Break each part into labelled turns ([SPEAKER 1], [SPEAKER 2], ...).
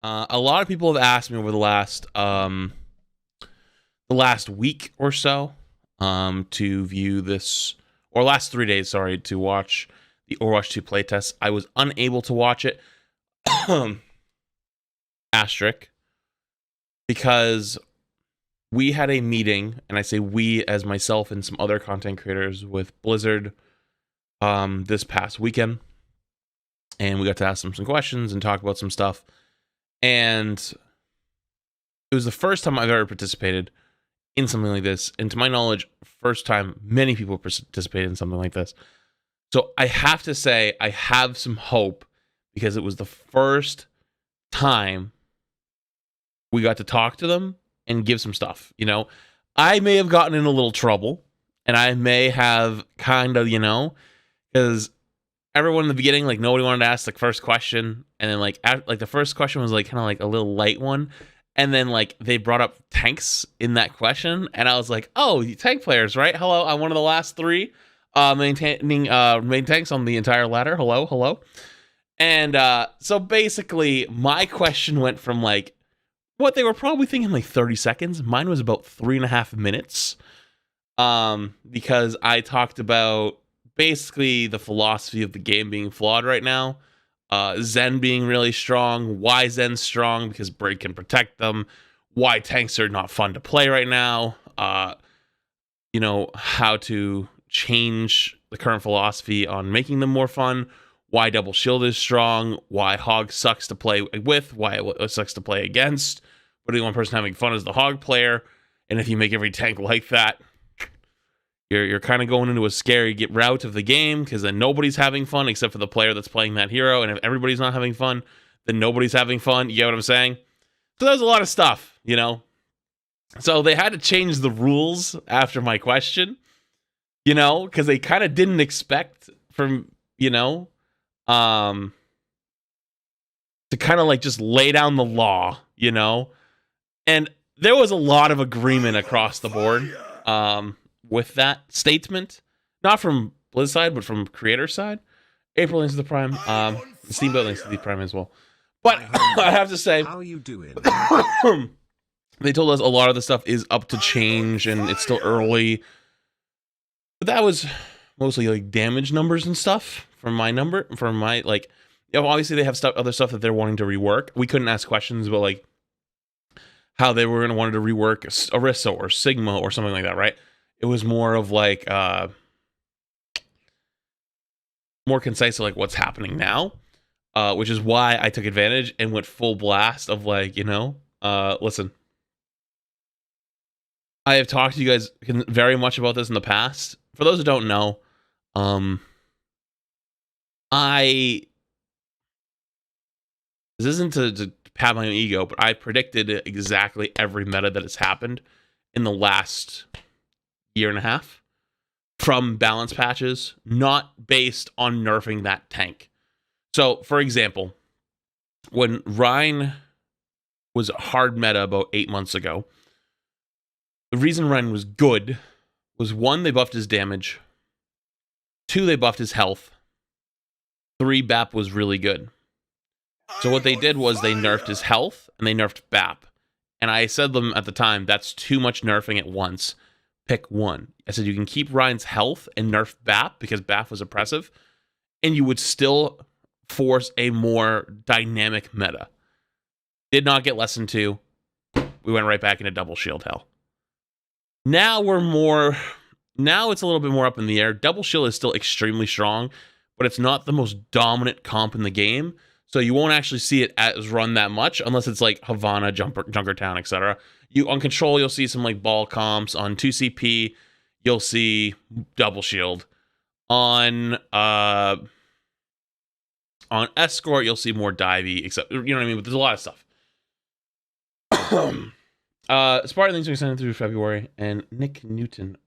[SPEAKER 1] A lot of people have asked me over the last week or so to view this, or last 3 days, sorry, to watch the Overwatch 2 playtest. I was unable to watch it, asterisk, because we had a meeting, and I say we as myself and some other content creators with Blizzard this past weekend, and we got to ask them some questions and talk about some stuff. And it was the first time I've ever participated in something like this, and to my knowledge, first time many people participated in something like this. So I have to say I have some hope, because it was the first time we got to talk to them and give some stuff. I may have gotten in a little trouble, and I may have kind of, because everyone in the beginning, like, nobody wanted to ask the first question, and then like the first question was like kind of like a little light one, and then like they brought up tanks in that question, and I was like, oh, tank players, right? Hello, I'm one of the last three maintaining main tanks on the entire ladder. Hello. And so basically my question went from like what they were probably thinking like 30 seconds. Mine was about 3.5 minutes, because I talked about basically the philosophy of the game being flawed right now, Zen being really strong, why Zen's strong, because Braid can protect them, why tanks are not fun to play right now, how to change the current philosophy on making them more fun, why Double Shield is strong, why Hog sucks to play with, why it sucks to play against, but the only person having fun is the Hog player, and if you make every tank like that, you're kind of going into a scary route of the game, because then nobody's having fun except for the player that's playing that hero, and if everybody's not having fun, then nobody's having fun. You get what I'm saying? So there's a lot of stuff, So they had to change the rules after my question, because they kind of didn't expect from, to kind of like just lay down the law, And there was a lot of agreement across the board with that statement, not from Blizz side, but from creator side. April links to the Prime, Steamboat links to the Prime as well. But I have to say,
[SPEAKER 2] how you doing?
[SPEAKER 1] They told us a lot of the stuff is up to change, and it's still early. But that was mostly like damage numbers and stuff obviously they have other stuff that they're wanting to rework. We couldn't ask questions about like how they were going to want to rework Orisa or Sigma or something like that, right? It was more of like more concise to like what's happening now, which is why I took advantage and went full blast of like, listen, I have talked to you guys very much about this in the past. For those who don't know, this isn't to pat my own ego, but I predicted exactly every meta that has happened in the last year and a half from balance patches, not based on nerfing that tank. So, for example, when Rhine was hard meta about 8 months ago, the reason Rhine was good was 1, they buffed his damage, 2, they buffed his health, 3, BAP was really good. So what they did was they nerfed his health and they nerfed BAP. And I said to them at the time, that's too much nerfing at once. Pick one. I said you can keep Ryan's health and nerf BAP because BAP was oppressive, and you would still force a more dynamic meta. Did not get lesson 2. We went right back into double shield hell. Now it's a little bit more up in the air. Double shield is still extremely strong, but it's not the most dominant comp in the game. So you won't actually see it as run that much unless it's like Havana, Junkertown, etc. On Control, you'll see some like ball comps. On 2CP, you'll see double shield. On Escort, you'll see more divey, except, you know what I mean? But there's a lot of stuff. Spartan things we sent through February, and Nick Newton.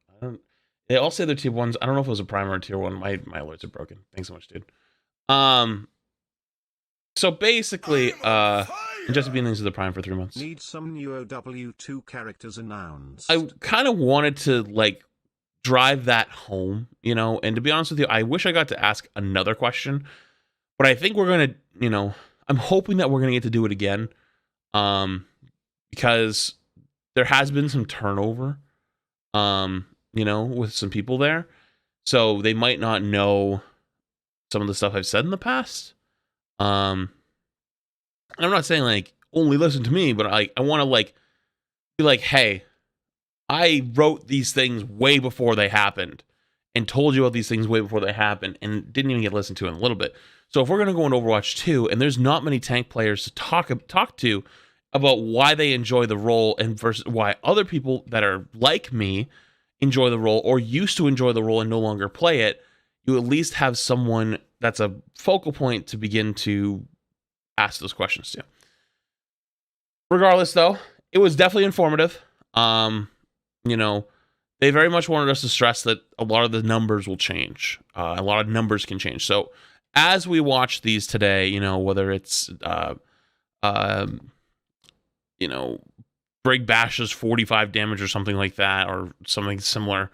[SPEAKER 1] They all say they're tier 1s. I don't know if it was a prime or a tier 1. My alerts are broken. Thanks so much, dude. So basically, just being into the Prime for 3 months.
[SPEAKER 2] Need some new OW2 characters announced.
[SPEAKER 1] I kind of wanted to like drive that home, and to be honest with you, I wish I got to ask another question, but I think we're going to, I'm hoping that we're going to get to do it again. Because there has been some turnover, with some people there. So they might not know some of the stuff I've said in the past. I'm not saying like only listen to me, but I want to like be like, hey, I wrote these things way before they happened and told you about these things way before they happened and didn't even get listened to in a little bit. So if we're going to go into Overwatch 2 and there's not many tank players to talk to about why they enjoy the role and versus why other people that are like me enjoy the role or used to enjoy the role and no longer play it, you at least have someone that's a focal point to begin to ask those questions to. Regardless, though, it was definitely informative. They very much wanted us to stress that a lot of the numbers will change. A lot of numbers can change. So as we watch these today, whether it's, Brig Bash's 45 damage or something like that, or something similar,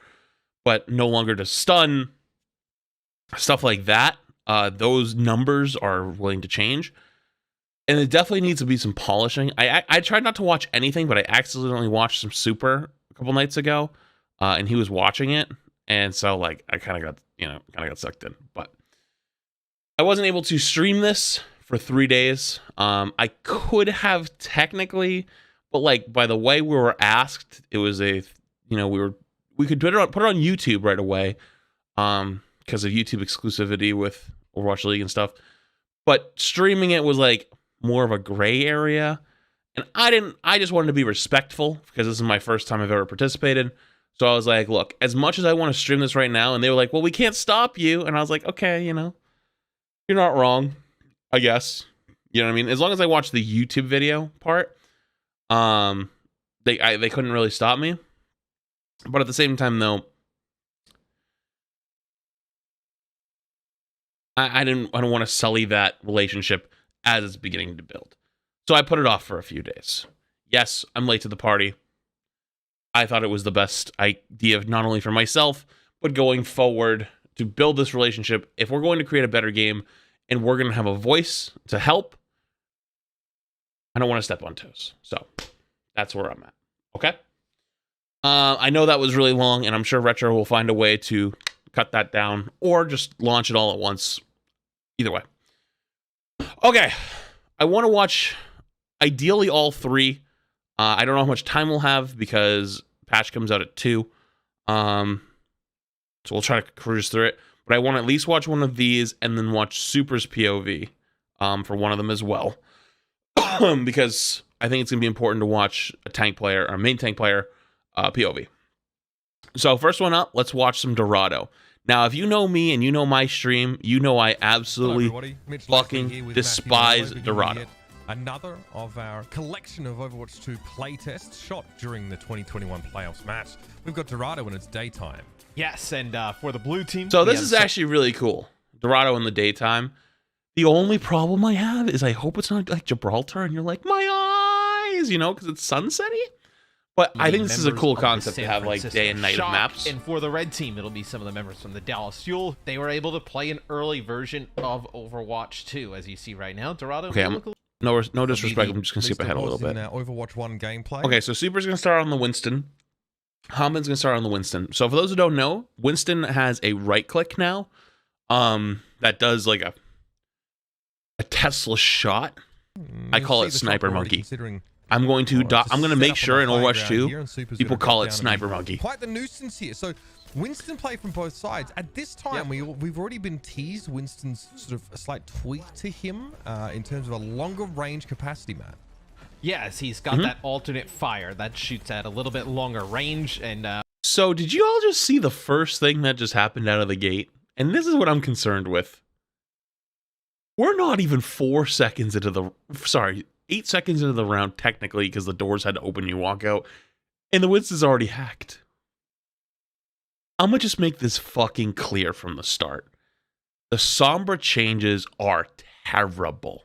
[SPEAKER 1] but no longer to stun, stuff like that, those numbers are willing to change. And it definitely needs to be some polishing. I tried not to watch anything, but I accidentally watched some Super a couple nights ago, and he was watching it, and so like I kind of got sucked in. But I wasn't able to stream this for 3 days. I could have technically, but like by the way we were asked, it was we could put it on YouTube right away, because of YouTube exclusivity with Overwatch League and stuff. But streaming it was like more of a gray area, and I just wanted to be respectful because this is my first time I've ever participated. So I was like, look, as much as I want to stream this right now, and they were like, well, we can't stop you, and I was like, okay, you're not wrong, I guess. You know what I mean? As long as I watch the YouTube video part, they couldn't really stop me. But at the same time, though, I don't want to sully that relationship as it's beginning to build. So I put it off for a few days. Yes, I'm late to the party. I thought it was the best idea, not only for myself, but going forward to build this relationship. If we're going to create a better game and we're going to have a voice to help, I don't want to step on toes. So that's where I'm at. Okay? I know that was really long, and I'm sure Retro will find a way to cut that down or just launch it all at once. Either way. Okay. I want to watch ideally all 3. I don't know how much time we'll have because patch comes out at 2. So we'll try to cruise through it. But I want to at least watch one of these and then watch Super's POV for one of them as well. Because I think it's going to be important to watch a tank player or a main tank player POV. So first one up, let's watch some Dorado. Now, if you know me and you know my stream, you know I absolutely fucking despise Dorado.
[SPEAKER 3] Another of our collection of Overwatch 2 playtests shot during the 2021 playoffs match. We've got Dorado in its daytime.
[SPEAKER 4] Yes, and for the blue team...
[SPEAKER 1] So this is actually really cool. Dorado in the daytime. The only problem I have is I hope it's not like Gibraltar and you're like, my eyes, because it's sunsetty. But I think this is a cool concept to have like day and night of maps.
[SPEAKER 4] And for the red team, it'll be some of the members from the Dallas Fuel. They were able to play an early version of Overwatch 2, as you see right now. Dorado.
[SPEAKER 1] Okay, no disrespect. I'm just gonna skip ahead a little bit.
[SPEAKER 3] Overwatch 1 gameplay.
[SPEAKER 1] Okay, so Super's gonna start on the Winston. Haman's gonna start on the Winston. So for those who don't know, Winston has a right click now. That does like a Tesla shot. I call it Sniper Monkey. I'm going to make sure in Overwatch 2 people call it Sniper Monkey.
[SPEAKER 3] Quite the nuisance here. So Winston play from both sides. At this time, we've already been teased Winston's sort of a slight tweak to him in terms of a longer range capacity, Matt.
[SPEAKER 4] Yes, he's got that alternate fire that shoots at a little bit longer range. And
[SPEAKER 1] so did you all just see the first thing that just happened out of the gate? And this is what I'm concerned with. We're not even 8 seconds into the round, technically, because the doors had to open, you walk out, and the Winston's already hacked. I'm gonna just make this fucking clear from the start. The Sombra changes are terrible.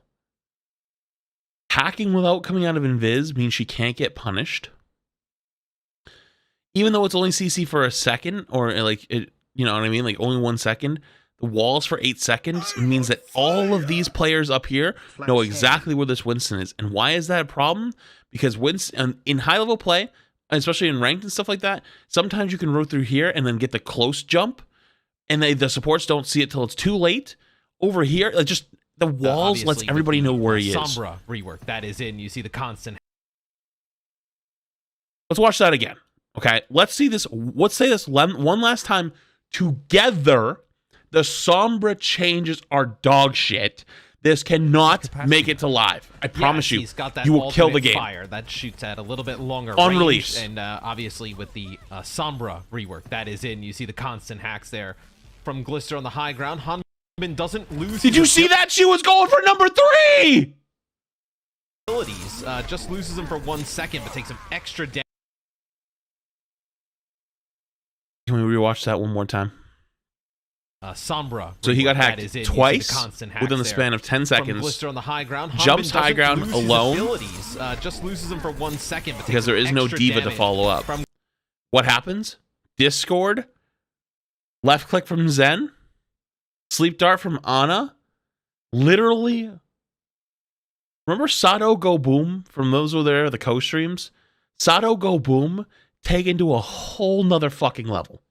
[SPEAKER 1] Hacking without coming out of Invis means she can't get punished. Even though it's only CC for a second, or like, you know what I mean? Like only 1 second, the walls for 8 seconds means that all of these players up here know exactly where this Winston is. And why is that a problem? Because Winston, in high-level play, especially in ranked and stuff like that, sometimes you can roll through here and then get the close jump, and the supports don't see it till it's too late. Over here, like just the walls lets everybody know where he is.
[SPEAKER 4] Sombra rework that is in. You see the constant.
[SPEAKER 1] Let's watch that again. Okay, let's see this. Let's say this one last time together. The Sombra changes are dog shit. This cannot make it to live. I promise you.
[SPEAKER 4] He's got that
[SPEAKER 1] you will kill the game.
[SPEAKER 4] Fire that shoots at a little bit longer
[SPEAKER 1] on
[SPEAKER 4] range,
[SPEAKER 1] release.
[SPEAKER 4] And obviously with the Sombra rework that is in. You see the constant hacks there from Glister on the high ground. Hanbin doesn't lose.
[SPEAKER 1] Did you see that? She was going for number 3.
[SPEAKER 4] Abilities just loses him for 1 second, but takes some extra damage.
[SPEAKER 1] Can we rewatch that one more time?
[SPEAKER 4] Sombra.
[SPEAKER 1] So he got hacked twice within the span of 10 seconds.
[SPEAKER 4] Glister on the high ground.
[SPEAKER 1] Jumps high ground alone.
[SPEAKER 4] Abilities, just loses him for 1 second, but
[SPEAKER 1] because there is no diva to follow up. What happens? Discord. Left click from Zen. Sleep dart from Ana. Literally. Remember Sato Go Boom from those who were there, the co-streams? Sato Go Boom taken to a whole nother fucking level.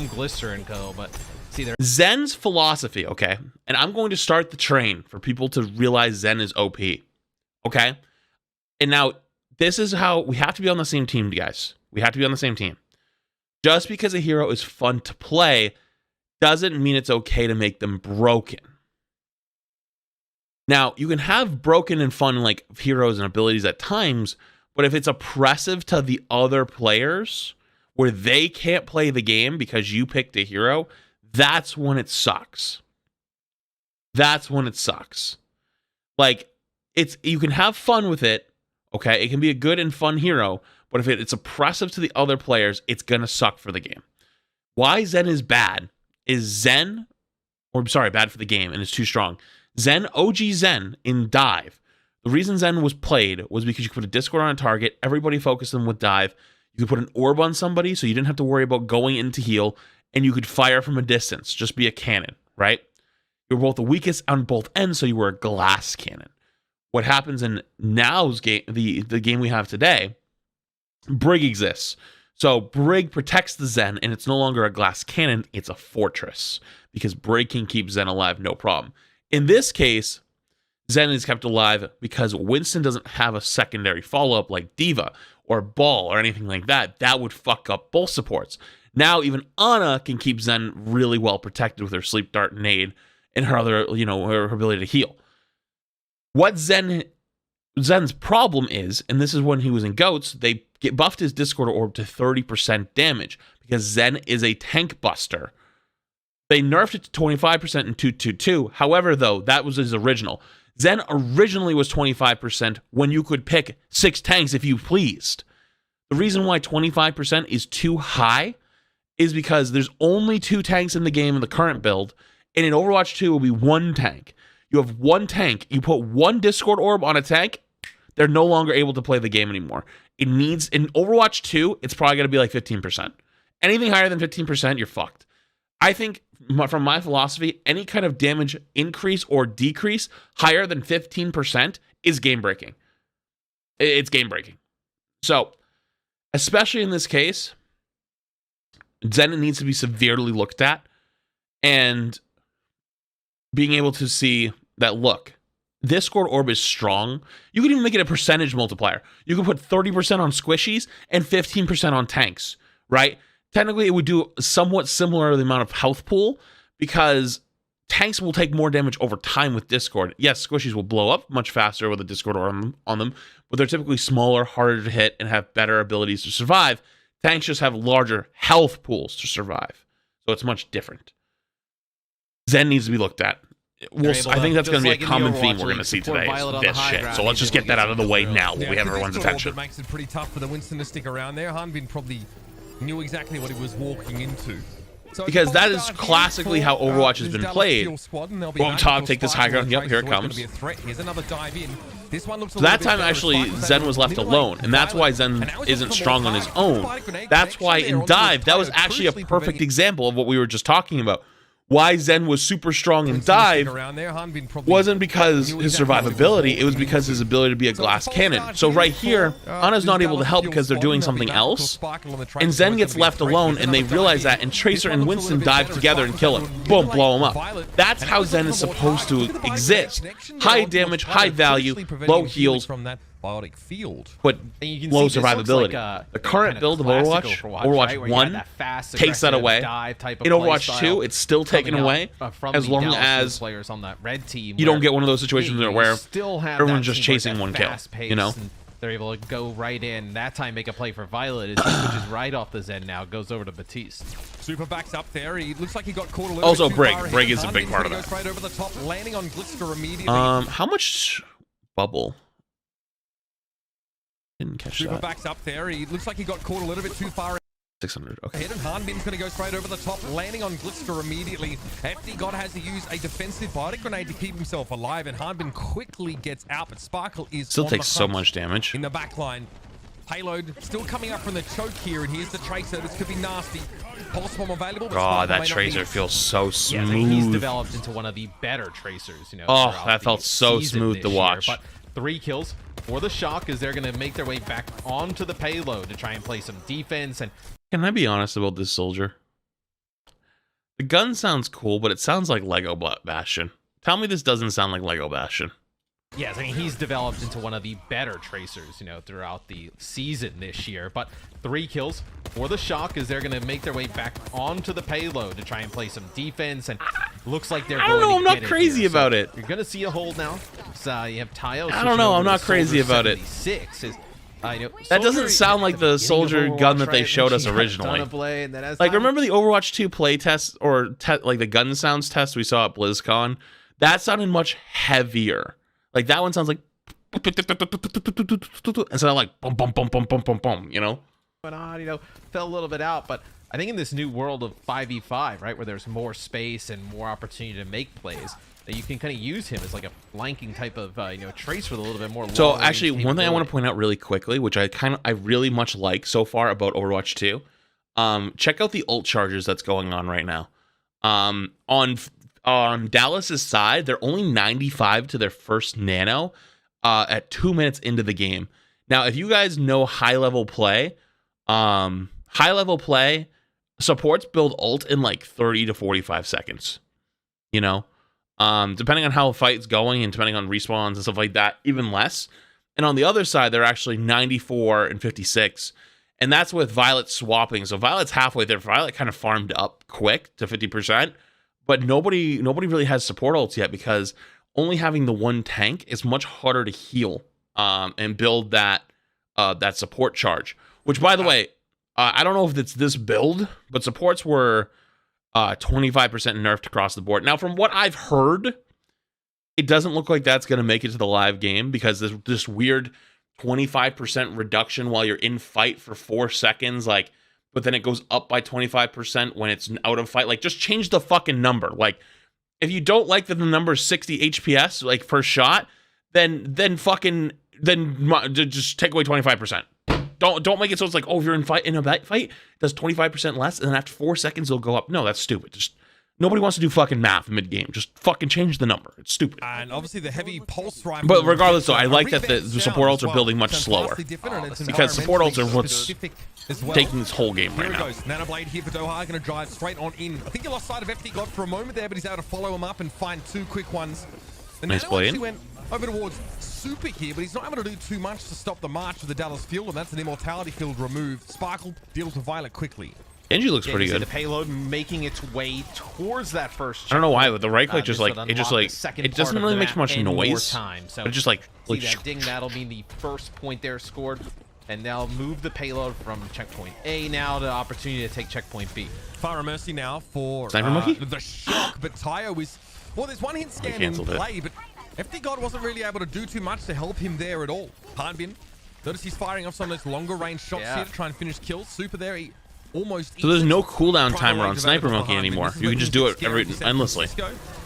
[SPEAKER 4] Glister and co, but see there.
[SPEAKER 1] Zen's philosophy, okay? And I'm going to start the train for people to realize Zen is OP. Okay? And now, this is how we have to be on the same team, guys. We have to be on the same team. Just because a hero is fun to play doesn't mean it's okay to make them broken. Now, you can have broken and fun like heroes and abilities at times, but if it's oppressive to the other players where they can't play the game because you picked a hero, that's when it sucks. That's when it sucks. Like, you can have fun with it, okay? It can be a good and fun hero, but if it's oppressive to the other players, it's gonna suck for the game. Why Zen is bad is Zen, or sorry, bad for the game and it's too strong. Zen, OG Zen in Dive. The reason Zen was played was because you could put a Discord on a target, everybody focused them with Dive. You could put an orb on somebody so you didn't have to worry about going in to heal, and you could fire from a distance, just be a cannon, right? You were both the weakest on both ends, so you were a glass cannon. What happens in now's game, the game we have today, Brig exists. So Brig protects the Zen, and it's no longer a glass cannon, it's a fortress, because Brig can keep Zen alive, no problem. In this case, Zen is kept alive because Winston doesn't have a secondary follow-up like Diva or Ball or anything like that. That would fuck up both supports. Now even Ana can keep Zen really well protected with her Sleep Dart nade and her other, her ability to heal. What Zen's problem is, and this is when he was in GOATS, they buffed his Discord orb to 30% damage because Zen is a tank buster. They nerfed it to 25% in 2.2.2. However, though, that was his original. Zen originally was 25% when you could pick 6 tanks if you pleased. The reason why 25% is too high is because there's only 2 tanks in the game in the current build, and in Overwatch 2 will be 1 tank. You have 1 tank, you put 1 Discord orb on a tank, they're no longer able to play the game anymore. It needs, in Overwatch 2, it's probably going to be like 15%. Anything higher than 15%, you're fucked. I think, from my philosophy, any kind of damage increase or decrease higher than 15% is game breaking. It's game breaking. So, especially in this case, Zen needs to be severely looked at, and being able to see that, look, Discord orb is strong. You can even make it a percentage multiplier. You can put 30% on squishies and 15% on tanks, right? Technically, it would do somewhat similar to the amount of health pool because tanks will take more damage over time with Discord. Yes, squishies will blow up much faster with a Discord on them, but they're typically smaller, harder to hit, and have better abilities to survive. Tanks just have larger health pools to survive, so it's much different. Zen needs to be looked at. I think that's going to be a common theme we're going to see today, is this shit. So let's just get that out of the way now while we have everyone's attention.
[SPEAKER 3] It makes it pretty tough for the Winston to stick around there. Hanbin probably knew exactly what he was walking into. So
[SPEAKER 1] because that is classically how Overwatch has been played. Won't Top take this high ground? Yep, here it comes. So that time, actually, Zen was left alone, and that's why Zen isn't strong on his own. That's why in Dive, that was actually a perfect example of what we were just talking about. why Zen was super strong in dive wasn't because his survivability, it was because his ability to be a glass cannon. So right here, Ana's not able to help because they're doing something else, and Zen gets left alone, and they realize that, and Tracer and Winston dive together and kill him. Boom, blow him up. That's how Zen is supposed to exist. High damage, high value, low heals,
[SPEAKER 3] biotic field,
[SPEAKER 1] but low survivability.
[SPEAKER 4] Like
[SPEAKER 1] the current build of Overwatch, Overwatch 1 takes that away. In Overwatch 2, it's still taken away as long as
[SPEAKER 4] players on that red team
[SPEAKER 1] you don't get one of those situations where everyone's just
[SPEAKER 4] that
[SPEAKER 1] chasing one kill, you know?
[SPEAKER 4] They're able to go right in. That time make a play for Violet as he switches right off the Zen now. Goes over to Batiste.
[SPEAKER 3] Super backs up there. He looks like he got caught a little
[SPEAKER 1] also,
[SPEAKER 3] bit too far.
[SPEAKER 1] Brig is a big part of that.
[SPEAKER 3] Right over the top, landing on Glister immediately.
[SPEAKER 1] How much bubble? Didn't catch
[SPEAKER 3] Super
[SPEAKER 1] that.
[SPEAKER 3] backs up there. He looks like he got caught a little bit too far.
[SPEAKER 1] 600. Okay.
[SPEAKER 3] Ahead, and Hanbin's going to go straight over the top, landing on Glister immediately. FD God has to use a defensive biotic grenade to keep himself alive, and Hanbin quickly gets out, but Sparkle is
[SPEAKER 1] still
[SPEAKER 3] on
[SPEAKER 1] takes
[SPEAKER 3] the
[SPEAKER 1] so
[SPEAKER 3] hunt
[SPEAKER 1] much damage.
[SPEAKER 3] in the back line. Payload still coming up from the choke here, and here's the Tracer. This could be nasty. Pulse bomb available.
[SPEAKER 1] God, that Tracer feels so smooth.
[SPEAKER 4] Yeah, he's developed into one of the better Tracers. You know.
[SPEAKER 1] Oh, that felt so smooth to watch.
[SPEAKER 4] But 3 kills for the Shock as they're going to make their way back onto the payload to try and play some defense. And
[SPEAKER 1] can I be honest about this soldier? The gun sounds cool, but it sounds like Lego Bastion. Tell me this doesn't sound like Lego Bastion.
[SPEAKER 4] Yes, I mean, he's developed into one of the better Tracers, you know, throughout the season this year. But 3 kills for the Shock as they're going to make their way back onto the payload to try and play some defense. And looks like they're going to
[SPEAKER 1] I'm not crazy about it.
[SPEAKER 4] You're going to see a hold now. So, you have Tayo.
[SPEAKER 1] I don't know. I'm not crazy about it. That doesn't sound like the soldier gun that they showed us originally. Like, remember the Overwatch 2 play test or like the gun sounds test we saw at BlizzCon? That sounded much heavier. Like that one sounds like instead of like boom, boom, boom, boom, boom, boom, boom. You know.
[SPEAKER 4] Went on, you know, fell a little bit out, but I think in this new world of 5v5, right, where there's more space and more opportunity to make plays, that you can kind of use him as like a flanking type of Tracer with a little bit more.
[SPEAKER 1] So actually, one thing I want to point out really quickly, which I really much like so far about Overwatch 2, check out the ult charges that's going on right now. On Dallas's side, they're only 95 to their first nano at 2 minutes into the game. Now, if you guys know high-level play, supports build ult in like 30 to 45 seconds. You know? Depending on how a fight's going and depending on respawns and stuff like that, even less. And on the other side, they're actually 94 and 56. And that's with Violet swapping. So Violet's halfway there. Violet kind of farmed up quick to 50%. But nobody really has support ults yet because only having the one tank is much harder to heal and build that support charge. Which, by the way, I don't know if it's this build, but supports were 25% nerfed across the board. Now, from what I've heard, it doesn't look like that's going to make it to the live game because there's this weird 25% reduction while you're in fight for 4 seconds, like. But then it goes up by 25% when it's out of fight. Like, just change the fucking number. Like, if you don't like that the number is 60 HPS, like, per shot, then just take away 25%. Don't make it so it's like, oh, if you're in a fight, it does 25% less, and then after 4 seconds, it'll go up. No, that's stupid. Just nobody wants to do fucking math mid-game. Just fucking change the number. It's stupid.
[SPEAKER 3] And obviously the heavy pulse rifle.
[SPEAKER 1] But regardless, though, I like that the support ults are building much slower. Because support ults are what's taking this whole game right now.
[SPEAKER 3] Nanoblade here for Doha, going to drive straight on in. I think he lost sight of FD God for a moment there, but he's able to follow him up and find 2 quick ones. The
[SPEAKER 1] nice
[SPEAKER 3] Nano actually
[SPEAKER 1] play.
[SPEAKER 3] Went over towards Super here, but he's not able to do too much to stop the march of the Dallas field, and that's an immortality field removed. Sparkle deals with Violet quickly.
[SPEAKER 1] Genji looks pretty good.
[SPEAKER 4] The payload making its way towards that first.
[SPEAKER 1] I don't know why, but the right click just like it doesn't really make much noise.
[SPEAKER 4] So
[SPEAKER 1] it just like
[SPEAKER 4] that ding, that'll be the first point there scored, and they'll move the payload from checkpoint A now to opportunity to take checkpoint B.
[SPEAKER 3] Fire Mercy now for
[SPEAKER 1] Sniper Monkey?
[SPEAKER 3] The Shock, but Tayo is there's one hit scan in play, but FD God wasn't really able to do too much to help him there at all. Hanbin, notice he's firing off some of those longer range shots here to try and finish kills. Super there, he almost.
[SPEAKER 1] So there's no cooldown timer on Sniper Monkey anymore. You can just do it endlessly.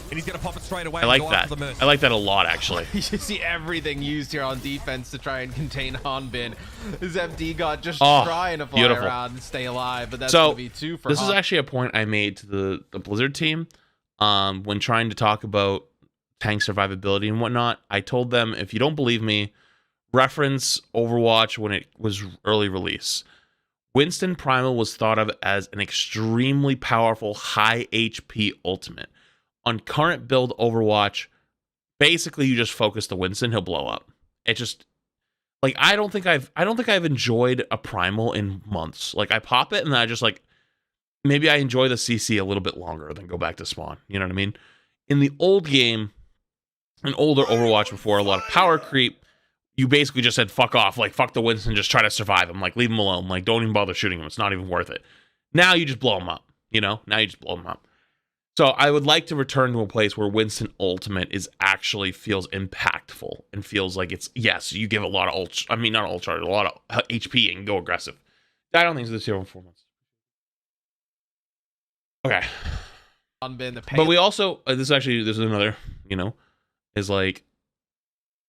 [SPEAKER 3] And he's gonna pop it straight away.
[SPEAKER 1] I like that. I like that a lot, actually.
[SPEAKER 4] You see everything used here on defense to try and contain Hanbin. His FD God just trying to fly around and stay alive, but that's gonna be 2 for
[SPEAKER 1] this is actually a point I made to the Blizzard team. when trying to talk about tank survivability and whatnot. I told them, if you don't believe me, reference Overwatch when it was early release. Winston Primal was thought of as an extremely powerful high HP ultimate. On current build Overwatch, basically you just focus the Winston, he'll blow up. It just, like, I don't think I've enjoyed a Primal in months. Like, I pop it and then I just, like, maybe I enjoy the CC a little bit longer than go back to spawn. You know what I mean? In the old game, an older Overwatch before a lot of power creep, you basically just said, fuck off. Like, fuck the Winston, just try to survive him. Like, leave him alone. Like, don't even bother shooting him. It's not even worth it. Now you just blow him up. You know? Now you just blow him up. So I would like to return to a place where Winston Ultimate is actually feels impactful and feels like it's, yes, you give a lot of not ult charge, a lot of HP and go aggressive. I don't think it's this year in 4 months. Okay. But we also, this is another, you know, is like,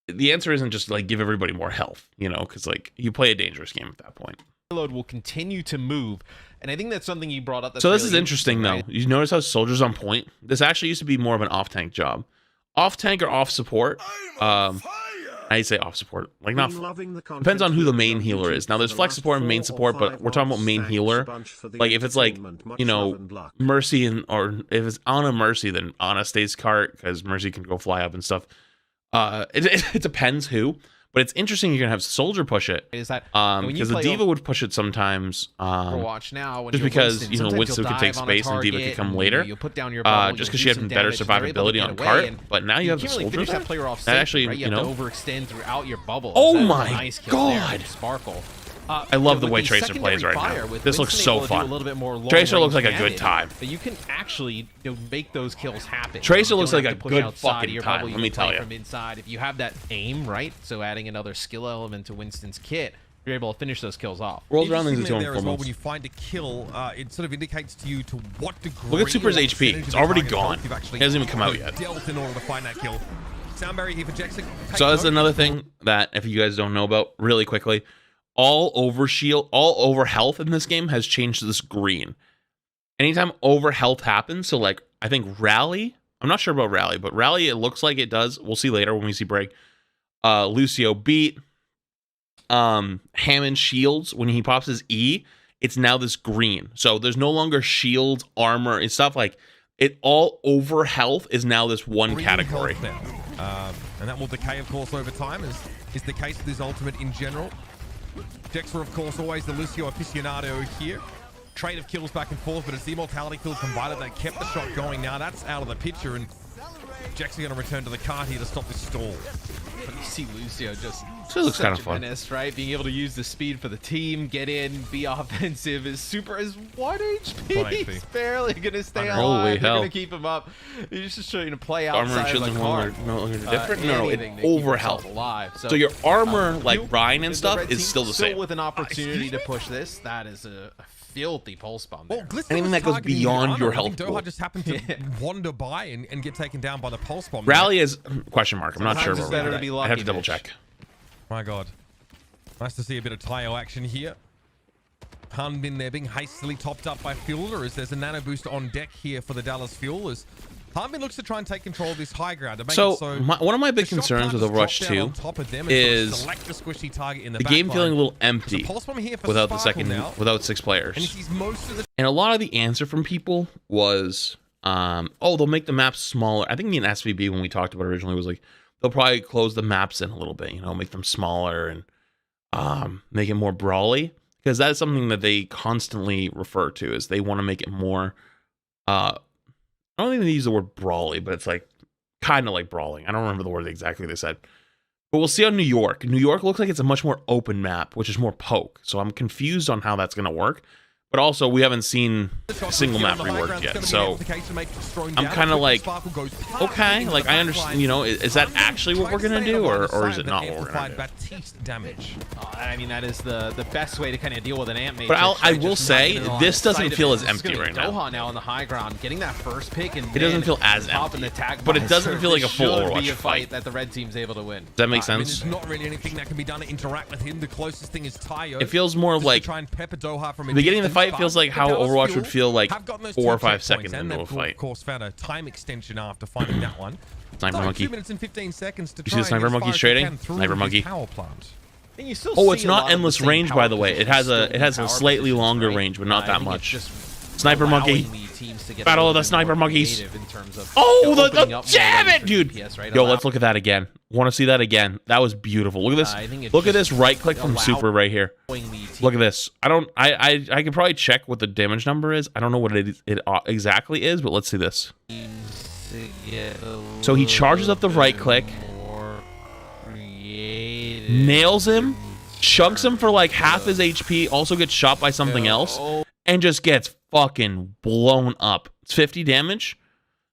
[SPEAKER 1] the answer isn't just like give everybody more health, you know, because like you play a dangerous game at that point.
[SPEAKER 4] Payload will continue to move, and I think that's something you brought up. That's
[SPEAKER 1] so this
[SPEAKER 4] really
[SPEAKER 1] is interesting, right? Though. You notice how soldiers on point. This actually used to be more of an off tank job, off tank or off support. I say off support, like not. Depends on who the main healer is. Now there's flex support and main support, but we're talking about main healer. Like if it's like, you know, Mercy or if it's Ana Mercy, then Ana stays cart because Mercy can go fly up and stuff. It depends who, but it's interesting you're gonna have soldier push it.
[SPEAKER 4] Is that
[SPEAKER 1] because the diva would push it sometimes
[SPEAKER 4] watch now when
[SPEAKER 1] just because you know Winston could take space and diva could come later,
[SPEAKER 4] you put down your bubble,
[SPEAKER 1] just because she had better survivability on cart, but now you have the soldier
[SPEAKER 4] that player off
[SPEAKER 1] that actually,
[SPEAKER 4] right?
[SPEAKER 1] you know,
[SPEAKER 4] overextend throughout your bubble.
[SPEAKER 1] Oh my god,
[SPEAKER 4] Sparkle.
[SPEAKER 1] I love the way Tracer plays right now. This looks so fun. Tracer looks like a good time.
[SPEAKER 4] But you can actually, you know, make those kills happen.
[SPEAKER 1] Tracer looks like a good fucking time. Let me tell you.
[SPEAKER 4] From inside, if you have that aim right, so adding another skill element to Winston's kit, you're able to finish those kills off.
[SPEAKER 1] World round things
[SPEAKER 3] there as well, when you find a kill, it sort of indicates to you to what degree.
[SPEAKER 1] Look at Super's HP. It's already gone. It hasn't even come out yet.
[SPEAKER 3] Dealt in order to find that kill. Sound barrier here for Jackson.
[SPEAKER 1] So that's another thing that if you guys don't know about, really quickly. All over health in this game has changed to this green. Anytime over health happens, so like I think Rally, I'm not sure about Rally, but Rally it looks like it does. We'll see later when we see break. Lucio beat Hammond shields when he pops his E, it's now this green. So there's no longer shields, armor, and stuff like it. All over health is now this one green category.
[SPEAKER 3] And that will decay, of course, over time, is the case with his ultimate in general. Jexer, of course, always the Lucio aficionado here. Trade of kills back and forth, but it's the immortality kill from Violet that kept the shot going. Now that's out of the picture, and Jexer going to return to the cart here to stop this stall.
[SPEAKER 4] But you see Lucio just
[SPEAKER 1] looks kind of fun,
[SPEAKER 4] right? Being able to use the speed for the team, get in, be offensive is 1 HP. He's barely gonna stay alive. They're gonna keep him up. He's just trying to play outside
[SPEAKER 1] armor
[SPEAKER 4] of the cart.
[SPEAKER 1] No longer different. No, it's over health.
[SPEAKER 4] Alive.
[SPEAKER 1] So your armor, like Ryan and stuff, is still the same.
[SPEAKER 4] Still with an opportunity to push this. That is a filthy pulse bomb.
[SPEAKER 3] Well,
[SPEAKER 1] anything that goes beyond your health pool.
[SPEAKER 3] Doha just happened to wander by and get taken down by the pulse bomb.
[SPEAKER 1] Rally is question mark. I'm not sure.
[SPEAKER 4] I
[SPEAKER 1] have to double check.
[SPEAKER 3] My god. Nice to see a bit of Tayo action here. Hanbin there being hastily topped up by Fielder as there's a nano boost on deck here for the Dallas Fuel as Hanbin looks to try and take control of this high ground.
[SPEAKER 1] One of my big concerns with Overwatch 2 is the game feeling a little empty without without 6 players. And a lot of the answer from people was, oh, they'll make the maps smaller. I think me and SVB, when we talked about it originally, was like, they'll probably close the maps in a little bit, you know, make them smaller and make it more brawly. Because that is something that they constantly refer to, is they want to make it more, I don't think they use the word brawly, but it's like kind of like brawling. I don't remember the word exactly they said. But we'll see on New York. New York looks like it's a much more open map, which is more poke. So I'm confused on how that's going to work. But also, we haven't seen a single map reworked yet, so I'm kind of like, okay, like I understand, you know, is that actually what we're gonna do, or is it not what we're gonna do?
[SPEAKER 4] I mean, that is the best way to kind of deal with an amp matrix.
[SPEAKER 1] But I will say, this doesn't feel as empty right now.
[SPEAKER 4] Doha now on the high ground, getting that first pick, and
[SPEAKER 1] it doesn't feel as empty, but it doesn't feel like a full Overwatch fight
[SPEAKER 4] that the red team's able to win.
[SPEAKER 1] Does that make sense?
[SPEAKER 3] There's not really anything that can be done to interact with him. The closest thing is Tayo.
[SPEAKER 1] It feels more like
[SPEAKER 3] try and pepper Doha from
[SPEAKER 1] beginning of the fight feels like how Overwatch would feel like 4 or 5 seconds into a fight.
[SPEAKER 3] Of course, found a time extension after finding that one.
[SPEAKER 1] Sniper monkey.
[SPEAKER 3] 2 minutes and 15 seconds to
[SPEAKER 1] you see the sniper monkey trading? Sniper monkey.
[SPEAKER 3] And
[SPEAKER 4] you still
[SPEAKER 1] oh, it's not endless range, by the way. It has a slightly longer range, but not that much. Sniper monkey. Battle of the sniper monkeys. Oh, the damn it, dude. Yo, let's look at that again. Want to see that again? That was beautiful. Look at this. Look at this right click from Super right here. Look at this. I can probably check what the damage number is. I don't know what it exactly is, but let's see this. So he charges up the right click, nails him, chunks him for like half his HP, also gets shot by something else, and just gets fucking blown up. It's 50 damage.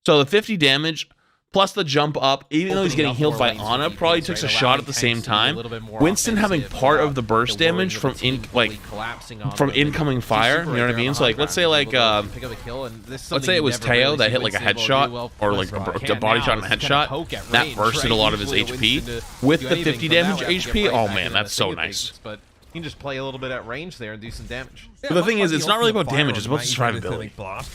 [SPEAKER 1] So the 50 damage plus the jump up, even though he's getting healed by Ana, probably takes a shot at the same time. Winston having part of the burst damage from incoming fire, you know what I mean? So like, let's say like let's say it was Teo that hit like a headshot or like a body shot and a headshot that bursted a lot of his HP with the 50 damage HP. Oh man, that's so nice.
[SPEAKER 4] You can just play a little bit at range there and do some damage.
[SPEAKER 1] But the thing is, it's not really about damage, it's about survivability.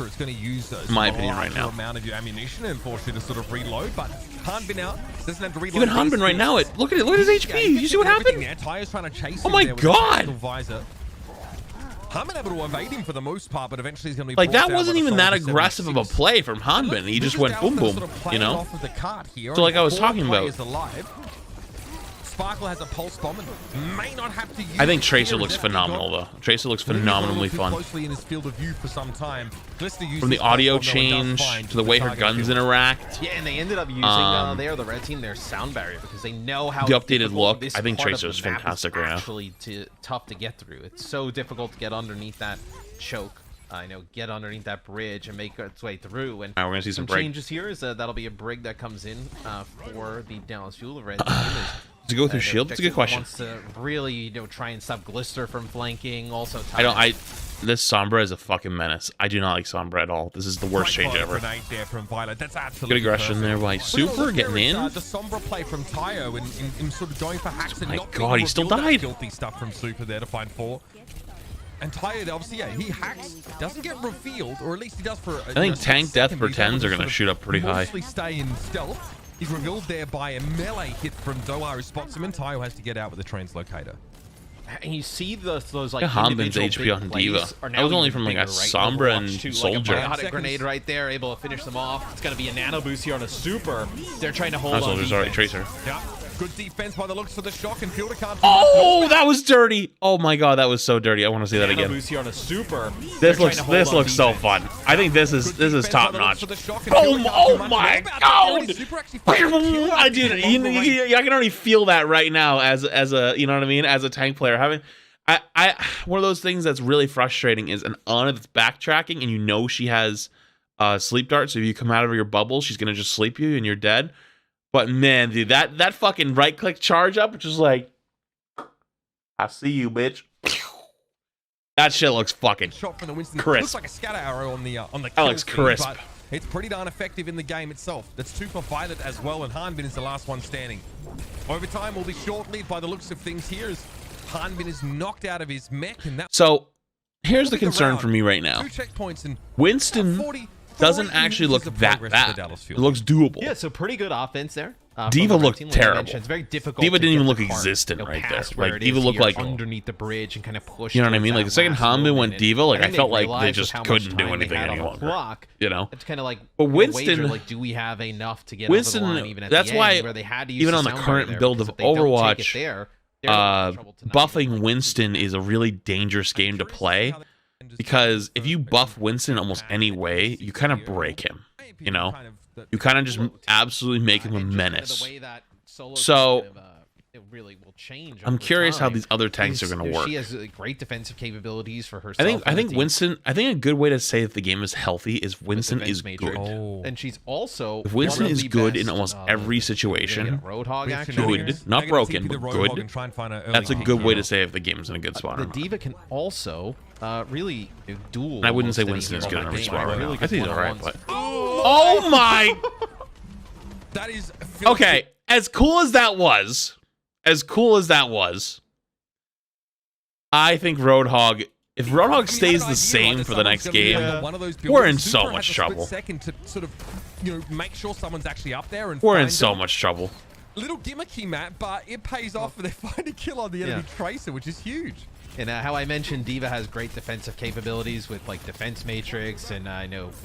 [SPEAKER 3] It's going to use
[SPEAKER 1] in my opinion right now.
[SPEAKER 3] Amount of your ammunition and force you to sort of reload, but Hanbin out doesn't have to reload.
[SPEAKER 1] Even Hanbin right now, look at his HP. You see what happened? Oh my god!
[SPEAKER 3] Hanbin able to evade him for the most part, but eventually he's going to be
[SPEAKER 1] like that wasn't even that aggressive of a play from Hanbin. He just went boom boom, you know. So like I was talking about.
[SPEAKER 3] Sparkle has a pulse bomb and may not have to use
[SPEAKER 1] I think Tracer looks phenomenal though. Tracer looks phenomenally fun.
[SPEAKER 3] In his field of view for some time.
[SPEAKER 1] From the audio change to the way her guns interact.
[SPEAKER 4] Yeah, and they ended up using they are the red team their sound barrier because they know how
[SPEAKER 1] the updated look. I think Tracer is fantastic right now.
[SPEAKER 4] Actually, tough to get through. It's so difficult to get underneath that choke. I know, get underneath that bridge and make its way through. And
[SPEAKER 1] we're gonna see some
[SPEAKER 4] changes here. Is that'll be a brig that comes in for the Dallas Fuel. The red team is.
[SPEAKER 1] To go through shield? That's a good question.
[SPEAKER 4] Wants to really, try and stop Glister from flanking. Also,
[SPEAKER 1] this Sombra is a fucking menace. I do not like Sombra at all. This is the worst change ever. Good aggression there by Super getting in.
[SPEAKER 3] The Sombra play from Tayo and sort of going for hacks and not
[SPEAKER 1] God, he still died.
[SPEAKER 3] Filthy stuff from Super there to find 4. And Tayo, obviously, yeah, he hacks, doesn't get revealed, or at least he does for.
[SPEAKER 1] I think tank death pretends are gonna shoot up pretty high.
[SPEAKER 3] Mostly stay in stealth. He's revealed there by a melee hit from Doha, who spots him, and Tayo has to get out with a translocator.
[SPEAKER 4] And you see those like
[SPEAKER 1] Hanbin's HP on D.Va. That was only from like a Sombra and Soldier.
[SPEAKER 4] Like a grenade right there, able to finish them off. It's gonna be a nano boost here on a Super. They're trying to hold on.
[SPEAKER 1] Soldier's already Tracer.
[SPEAKER 3] Yeah. Good defense by the looks of the shock, and Fielder can't.
[SPEAKER 1] Oh, that was dirty! Oh my god, that was so dirty. I want to see that again.
[SPEAKER 4] Here on a Super.
[SPEAKER 1] This looks so fun. I think this is top notch. Oh my god! I did. I can already feel that right now as a you know what I mean, as a tank player. Having one of those things that's really frustrating is an Ana that's backtracking and you know she has sleep dart. So if you come out of your bubble, she's gonna just sleep you and you're dead. But man, dude, that fucking right click charge up, which is like, I see you, bitch. That shit looks fucking
[SPEAKER 3] shot from the Winston.
[SPEAKER 1] Crisp.
[SPEAKER 3] Looks like a scatter arrow on the
[SPEAKER 1] that looks crisp.
[SPEAKER 3] But it's pretty darn effective in the game itself. That's 2 for Violet as well, and Hanbin is the last one standing. Overtime will be short-lived by the looks of things here as Hanbin is knocked out of his mech, and that.
[SPEAKER 1] So here's the concern for me right now.
[SPEAKER 3] 2 checkpoints and
[SPEAKER 1] Winston doesn't actually look that bad. It looks doable.
[SPEAKER 4] Yeah, so pretty good offense there.
[SPEAKER 1] D.Va looked terrible.
[SPEAKER 4] It's very difficult.
[SPEAKER 1] D.Va didn't even look existent right there. Like D.Va looked like
[SPEAKER 4] underneath the bridge and kind of push.
[SPEAKER 1] You know what I mean? Like the second Hanbin went D.Va, like I felt like they just couldn't do anything any longer. You know?
[SPEAKER 4] It's kind of like.
[SPEAKER 1] But Winston,
[SPEAKER 4] like, do we have enough to get over the line even at the end?
[SPEAKER 1] That's why even on the current build of Overwatch, buffing Winston is a really dangerous game to play. Because if you buff Winston almost any way, you kind of break him, you know? You kind of just absolutely make him a menace. So, I'm curious how these other tanks are going to work.
[SPEAKER 4] She has great defensive capabilities for herself.
[SPEAKER 1] I think Winston, I think a good way to say that the game is healthy is Winston is good.
[SPEAKER 4] And she's also
[SPEAKER 1] if Winston is good in almost every situation, good, not broken, but good. That's a good way to say if the game's in a good spot.
[SPEAKER 4] The D.Va can also really duel.
[SPEAKER 1] I wouldn't say Winston is good in every spot right now. I think he's alright, but oh my!
[SPEAKER 3] That is
[SPEAKER 1] okay. As cool as that was, I think Roadhog if Roadhog
[SPEAKER 3] I
[SPEAKER 1] stays
[SPEAKER 3] had an
[SPEAKER 1] the
[SPEAKER 3] idea,
[SPEAKER 1] same
[SPEAKER 3] that
[SPEAKER 1] for the
[SPEAKER 3] someone's
[SPEAKER 1] next
[SPEAKER 3] gonna be
[SPEAKER 1] game,
[SPEAKER 3] number one of those
[SPEAKER 1] we're
[SPEAKER 3] buildings.
[SPEAKER 1] in so
[SPEAKER 3] Super
[SPEAKER 1] much
[SPEAKER 3] has a
[SPEAKER 1] trouble.
[SPEAKER 3] split second to sort of, make sure someone's actually up there and
[SPEAKER 1] We're in
[SPEAKER 3] find
[SPEAKER 1] so
[SPEAKER 3] them.
[SPEAKER 1] much trouble.
[SPEAKER 3] Little gimmicky, Matt, but it pays off for they find a kill on the enemy tracer, which is huge.
[SPEAKER 4] And how I mentioned D.Va has great defensive capabilities with like defense matrix and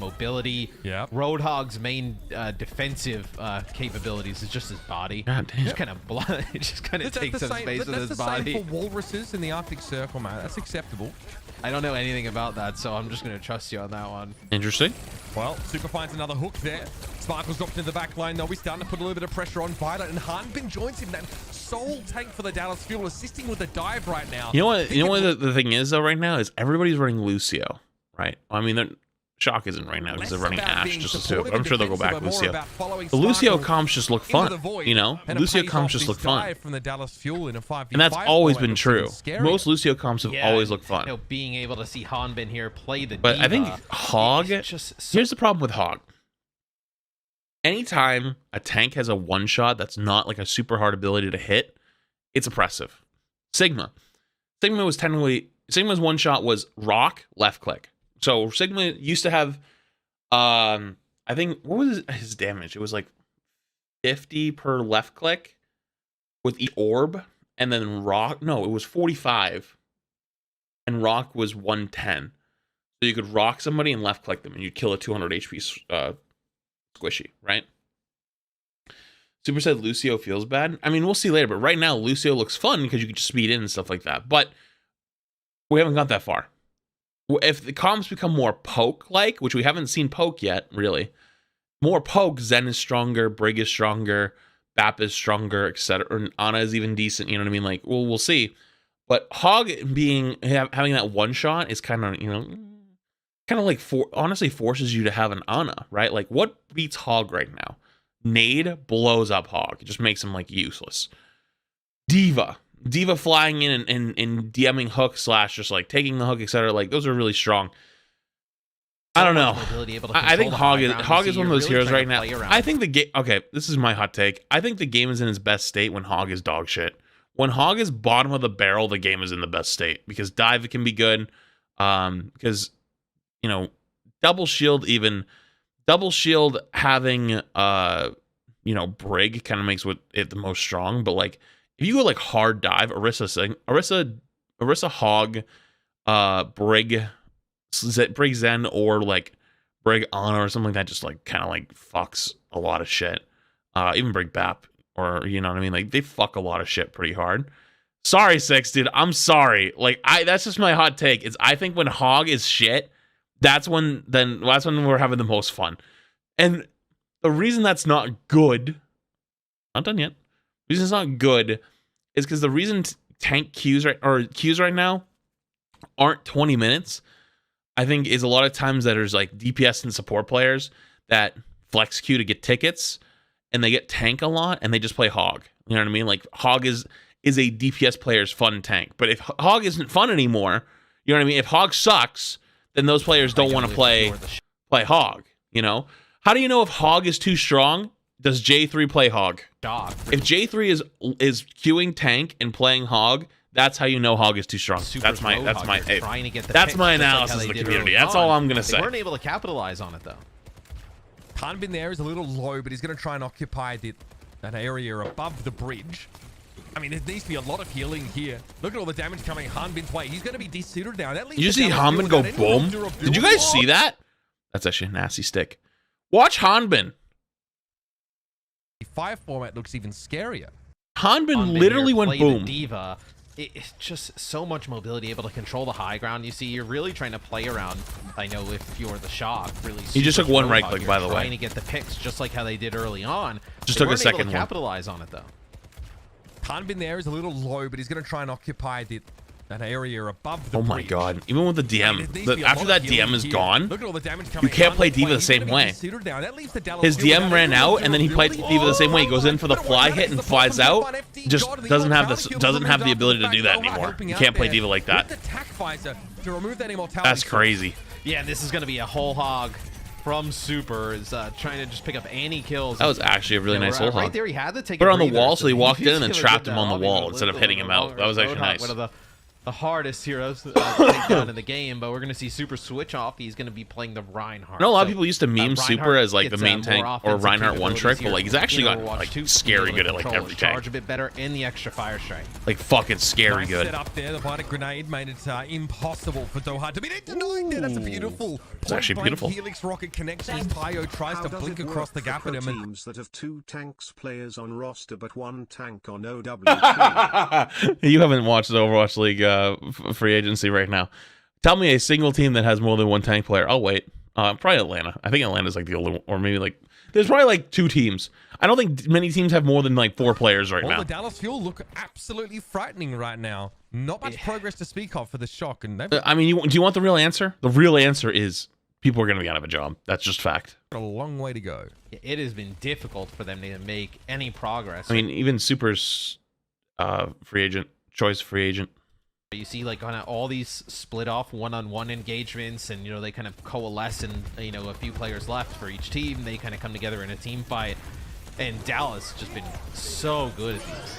[SPEAKER 4] mobility.
[SPEAKER 3] Yeah.
[SPEAKER 4] Roadhog's main defensive capabilities is just his body.
[SPEAKER 1] God damn.
[SPEAKER 4] Just kind of it just kind of takes up space in his
[SPEAKER 3] That's
[SPEAKER 4] body.
[SPEAKER 3] the same for walruses in the Arctic Circle, man. That's acceptable.
[SPEAKER 4] I don't know anything about that, so I'm just gonna trust you on that one.
[SPEAKER 1] Interesting.
[SPEAKER 3] Well, Super finds another hook there. Sparkle's dropped into the back line, though. He's starting to put a little bit of pressure on Violet, and Hanbin joins him. That sole tank for the Dallas Fuel, assisting with the dive right now.
[SPEAKER 1] You know what? You know what the thing is though right now is everybody's running Lucio, right? I mean, Shock isn't right now because they're running Ashe just to stop. I'm sure they'll go back Lucio. The Lucio comps just look fun, you know. Lucio comps just look fun,
[SPEAKER 3] from the Dallas Fuel in a 5v5
[SPEAKER 1] and that's always been
[SPEAKER 3] looks
[SPEAKER 1] true.
[SPEAKER 3] even scarier.
[SPEAKER 1] Most Lucio comps have always looked fun.
[SPEAKER 4] You know, being able to see Hanbin here play the
[SPEAKER 1] But I think
[SPEAKER 4] D.Va,
[SPEAKER 1] Hog.
[SPEAKER 4] it's just so
[SPEAKER 1] Here's the problem with Hog. Anytime a tank has a one shot that's not like a super hard ability to hit, it's oppressive. Sigma's one shot was rock left click. So Sigma used to have, I think what was his damage? It was like 50 per left click with the orb, and then rock. No, it was 45, and rock was 110. So you could rock somebody and left click them, and you'd kill a 200 HP squishy, right? Super said Lucio feels bad. I mean, we'll see later, but right now Lucio looks fun because you can just speed in and stuff like that. But we haven't got that far. If the comps become more poke-like, which we haven't seen poke yet, really, more poke, Zen is stronger, Brig is stronger, Bap is stronger, etc. Or Ana is even decent, you know what I mean? Like, well, we'll see. But Hog having that one shot is kind of, kind of like honestly forces you to have an Ana, right? Like, what beats Hog right now? Nade blows up Hog. It just makes him like useless. D.Va flying in and DMing hook / just like taking the hook, etc. Like, those are really strong. I don't know. I think Hog is one of those heroes right now. I think the game. Okay, this is my hot take. I think the game is in its best state when Hog is dog shit. When Hog is bottom of the barrel, the game is in the best state because dive can be good. Because double shield having Brig kind of makes it the most strong. But like if you go like hard dive, Orisa Hog, Brig Zen or like Brig Ana or something like that just like kind of like fucks a lot of shit. Even Brig Bap or you know what I mean? Like they fuck a lot of shit pretty hard. Sorry, Six, dude. I'm sorry. Like that's just my hot take. I think when Hog is shit, that's when we're having the most fun. And the reason that's not good, not done yet. The reason it's not good is because the reason tank queues right now aren't 20 minutes. I think is a lot of times that there's like DPS and support players that flex queue to get tickets and they get tank a lot and they just play Hog. You know what I mean? Like Hog is a DPS player's fun tank. But if Hog isn't fun anymore, you know what I mean? If Hog sucks, then those players don't want to play Hog, you know? How do you know if Hog is too strong? Does J3 play Hog? If J3 is queuing tank and playing Hog, that's how you know Hog is too strong. That's my analysis of the community. That's all I'm gonna say.
[SPEAKER 4] They weren't able to capitalize on it though.
[SPEAKER 3] Hanbin there is a little low, but he's going to try and occupy that area above the bridge. I mean, there needs to be a lot of healing here. Look at all the damage coming Hanbin's way. He's going to be desuited now. That
[SPEAKER 1] Did you see Hanbin go boom? Did you guys see that? That's actually a nasty stick. Watch Hanbin.
[SPEAKER 3] The 5 format looks even scarier.
[SPEAKER 1] Hanbin literally went boom.
[SPEAKER 4] D.Va. It's just so much mobility, able to control the high ground. You see, you're really trying to play around. I know if you're the Shock, really.
[SPEAKER 1] He just took one right click, by the way.
[SPEAKER 4] Trying to get the picks just like how they did early on.
[SPEAKER 1] Just took a second one.
[SPEAKER 4] Capitalize on it though.
[SPEAKER 3] Hanbin there is a little low, but he's going to try and occupy that area above the
[SPEAKER 1] bridge. Oh my god. Even with the DM, after that DM is gone,
[SPEAKER 3] look at all the damage
[SPEAKER 1] you can't play D.Va the same way. His DM ran out, and then he played D.Va the same way. He goes in for the fly hit and flies out. Just doesn't have the ability to do that anymore. You can't play D.Va like that. That's crazy.
[SPEAKER 4] Yeah, this is going to be a whole Hog from Super is trying to just pick up any kills.
[SPEAKER 1] That was actually a really nice whole
[SPEAKER 4] right
[SPEAKER 1] Hog.
[SPEAKER 4] there, he had to take
[SPEAKER 1] Put it on the wall, so he walked in and then trapped him on the wall instead of hitting him out. That was actually nice.
[SPEAKER 4] the hardest heroes to take down in the game, but we're going to see Super switch off. He's going to be playing the Reinhardt.
[SPEAKER 1] I know a lot of people used to meme Super as like the main tank or Reinhardt one trick, but like he's actually got like scary good at like every tank.
[SPEAKER 4] Charge a bit better in the extra fire strike.
[SPEAKER 1] Like fucking scary good.
[SPEAKER 3] Set up there. The Bionic Grenade made it impossible for Doha to be denied there. That's a beautiful.
[SPEAKER 1] It's actually beautiful.
[SPEAKER 3] Helix rocket connection as Tayo tries to blink across the gap at him.
[SPEAKER 2] Teams that have 2 tanks players on roster but 1 tank on OWP.
[SPEAKER 1] You haven't watched the Overwatch League free agency right now. Tell me a single team that has more than 1 tank player. I'll wait. Probably Atlanta. I think Atlanta's like the only, or maybe like there's probably like 2 teams. I don't think many teams have more than like 4 players right now.
[SPEAKER 3] The Dallas Fuel look absolutely frightening right now. Not much progress to speak of for the Shock. And
[SPEAKER 1] I mean, do you want the real answer? The real answer is people are going to be out of a job. That's just fact.
[SPEAKER 3] A long way to go.
[SPEAKER 4] It has been difficult for them to make any progress.
[SPEAKER 1] I mean, even Super's free agent, choice free agent.
[SPEAKER 4] You see like kind of all these split off one-on-one engagements, and they kind of coalesce, and a few players left for each team. They kind of come together in a team fight, and Dallas has just been so good at these.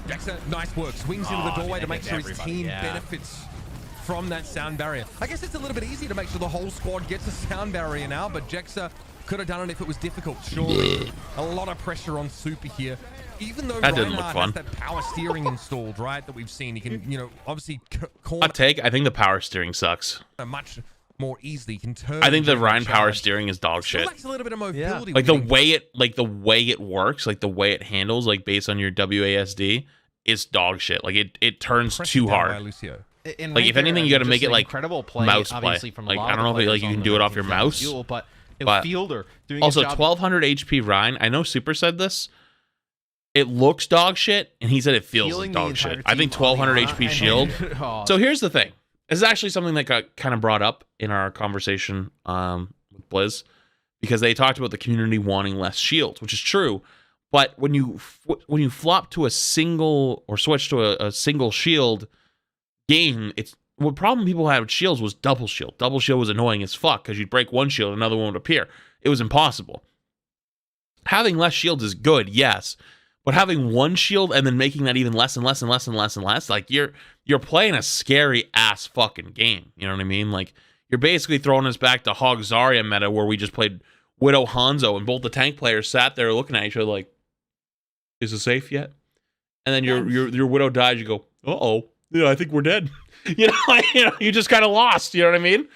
[SPEAKER 3] Jackson, nice work. Swings into the doorway to make sure his team benefits from that sound barrier. I guess it's a little bit easy to make sure the whole squad gets a sound barrier now, but Jexa could have done it if it was difficult, surely. A lot of pressure on Super here. Even though Reinhardt has that power steering installed, right, that we've seen, he can, obviously corner.
[SPEAKER 1] Hot take, I think the power steering sucks.
[SPEAKER 3] Much more easily can turn.
[SPEAKER 1] I think the Ryan power steering is dog shit.
[SPEAKER 3] Lacks a little bit of mobility.
[SPEAKER 1] Like the way it works, like the way it handles, like based on your WASD, is dog shit. Like it turns too hard. Like if anything, you got to make it like
[SPEAKER 4] incredible play,
[SPEAKER 1] mouse play. Like I don't know if like you can do it off your mouse.
[SPEAKER 4] Fuel, but Fielder doing
[SPEAKER 1] also 1200 HP Ryan. I know Super said this. It looks dog shit, and he said it feels like dog shit. I think 1200 HP shield. So here's the thing. This is actually something that got kind of brought up in our conversation with Blizz, because they talked about the community wanting less shields, which is true. But when you flop to a single or switch to a single shield game, it's what problem people had with shields was double shield. Double shield was annoying as fuck because you'd break one shield, another one would appear. It was impossible. Having less shields is good, yes. But having one shield and then making that even less and less and less and less and less, like you're playing a scary ass fucking game. You know what I mean? Like you're basically throwing us back to Hog Zarya meta where we just played Widow Hanzo and both the tank players sat there looking at each other like, is it safe yet? And then your Widow dies, you go, uh-oh. Yeah, I think we're dead. You just kind of lost. You know what I mean?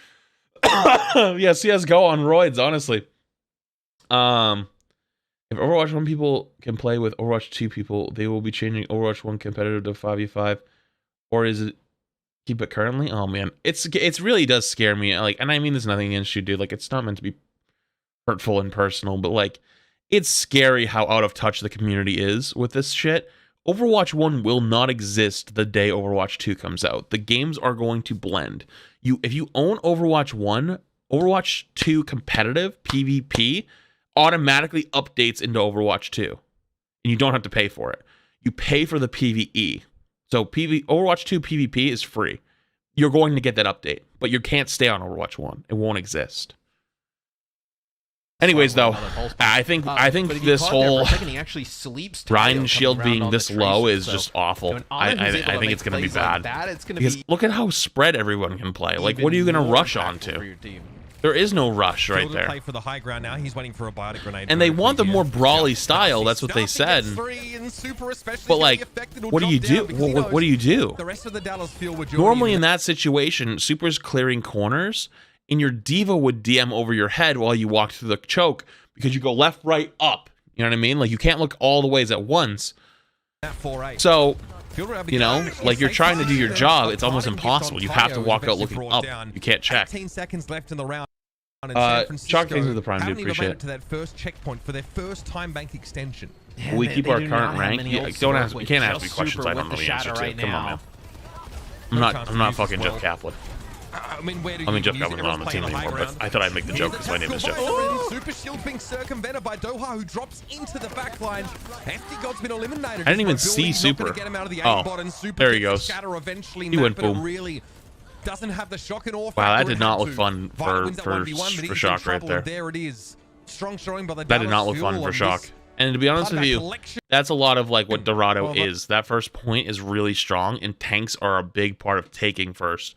[SPEAKER 1] Yeah, CS:GO on roids, honestly. If Overwatch 1 people can play with Overwatch 2 people, they will be changing Overwatch 1 competitive to 5v5, or is it keep it currently? Oh man, it's really does scare me. Like, and I mean, there's nothing against you, dude. Like, it's not meant to be hurtful and personal, but like, it's scary how out of touch the community is with this shit. Overwatch 1 will not exist the day Overwatch 2 comes out. The games are going to blend. If you own Overwatch 1, Overwatch 2 competitive PvP automatically updates into Overwatch 2. And you don't have to pay for it. You pay for the PvE. So Overwatch 2 PvP is free. You're going to get that update, but you can't stay on Overwatch 1. It won't exist. Anyways, though, I think this whole Ryan shield being this low is just awful. I think it's going to be bad. Because look at how spread everyone can play. Like, what are you going to rush onto? There is no rush right there.
[SPEAKER 3] Play for the high ground now. He's waiting for a Bionic Grenade.
[SPEAKER 1] And they want the more brawly style. That's what they said. But like, what do you do? What do you do?
[SPEAKER 3] The rest of the Dallas field would
[SPEAKER 1] normally in that situation, Super's clearing corners, and your diva would DM over your head while you walk through the choke because you go left, right, up. You know what I mean? Like you can't look all the ways at once. So, you know, like you're trying to do your job, it's almost impossible. You have to walk out looking up. You can't check.
[SPEAKER 3] 15 seconds left in the round.
[SPEAKER 1] Chalk things with the prime, dude. Appreciate it.
[SPEAKER 3] To that first checkpoint for their first time bank extension.
[SPEAKER 1] Yeah, we keep our current rank. Yeah, don't ask. You can't ask me questions I don't know the answer to. Come on, man. I'm not fucking Jeff Kaplan.
[SPEAKER 3] I mean,
[SPEAKER 1] Jeff Kaplan's not on the team anymore, but I thought I'd make the joke because my name is Jeff.
[SPEAKER 3] Super shield being circumvented by Doha, who drops into the backline. FD God's been eliminated.
[SPEAKER 1] I didn't even see Super. Oh, there he goes. He went boom.
[SPEAKER 3] Really doesn't have the shock and awe.
[SPEAKER 1] Wow, that did not look fun for Shock right there.
[SPEAKER 3] There it is. Strong showing by the
[SPEAKER 1] That did not look fun for Shock. And to be honest
[SPEAKER 3] Part of
[SPEAKER 1] with
[SPEAKER 3] that
[SPEAKER 1] you,
[SPEAKER 3] collection.
[SPEAKER 1] that's a lot of like what Dorado
[SPEAKER 3] Well, but-
[SPEAKER 1] is. That first point is really strong, and tanks are a big part of taking first.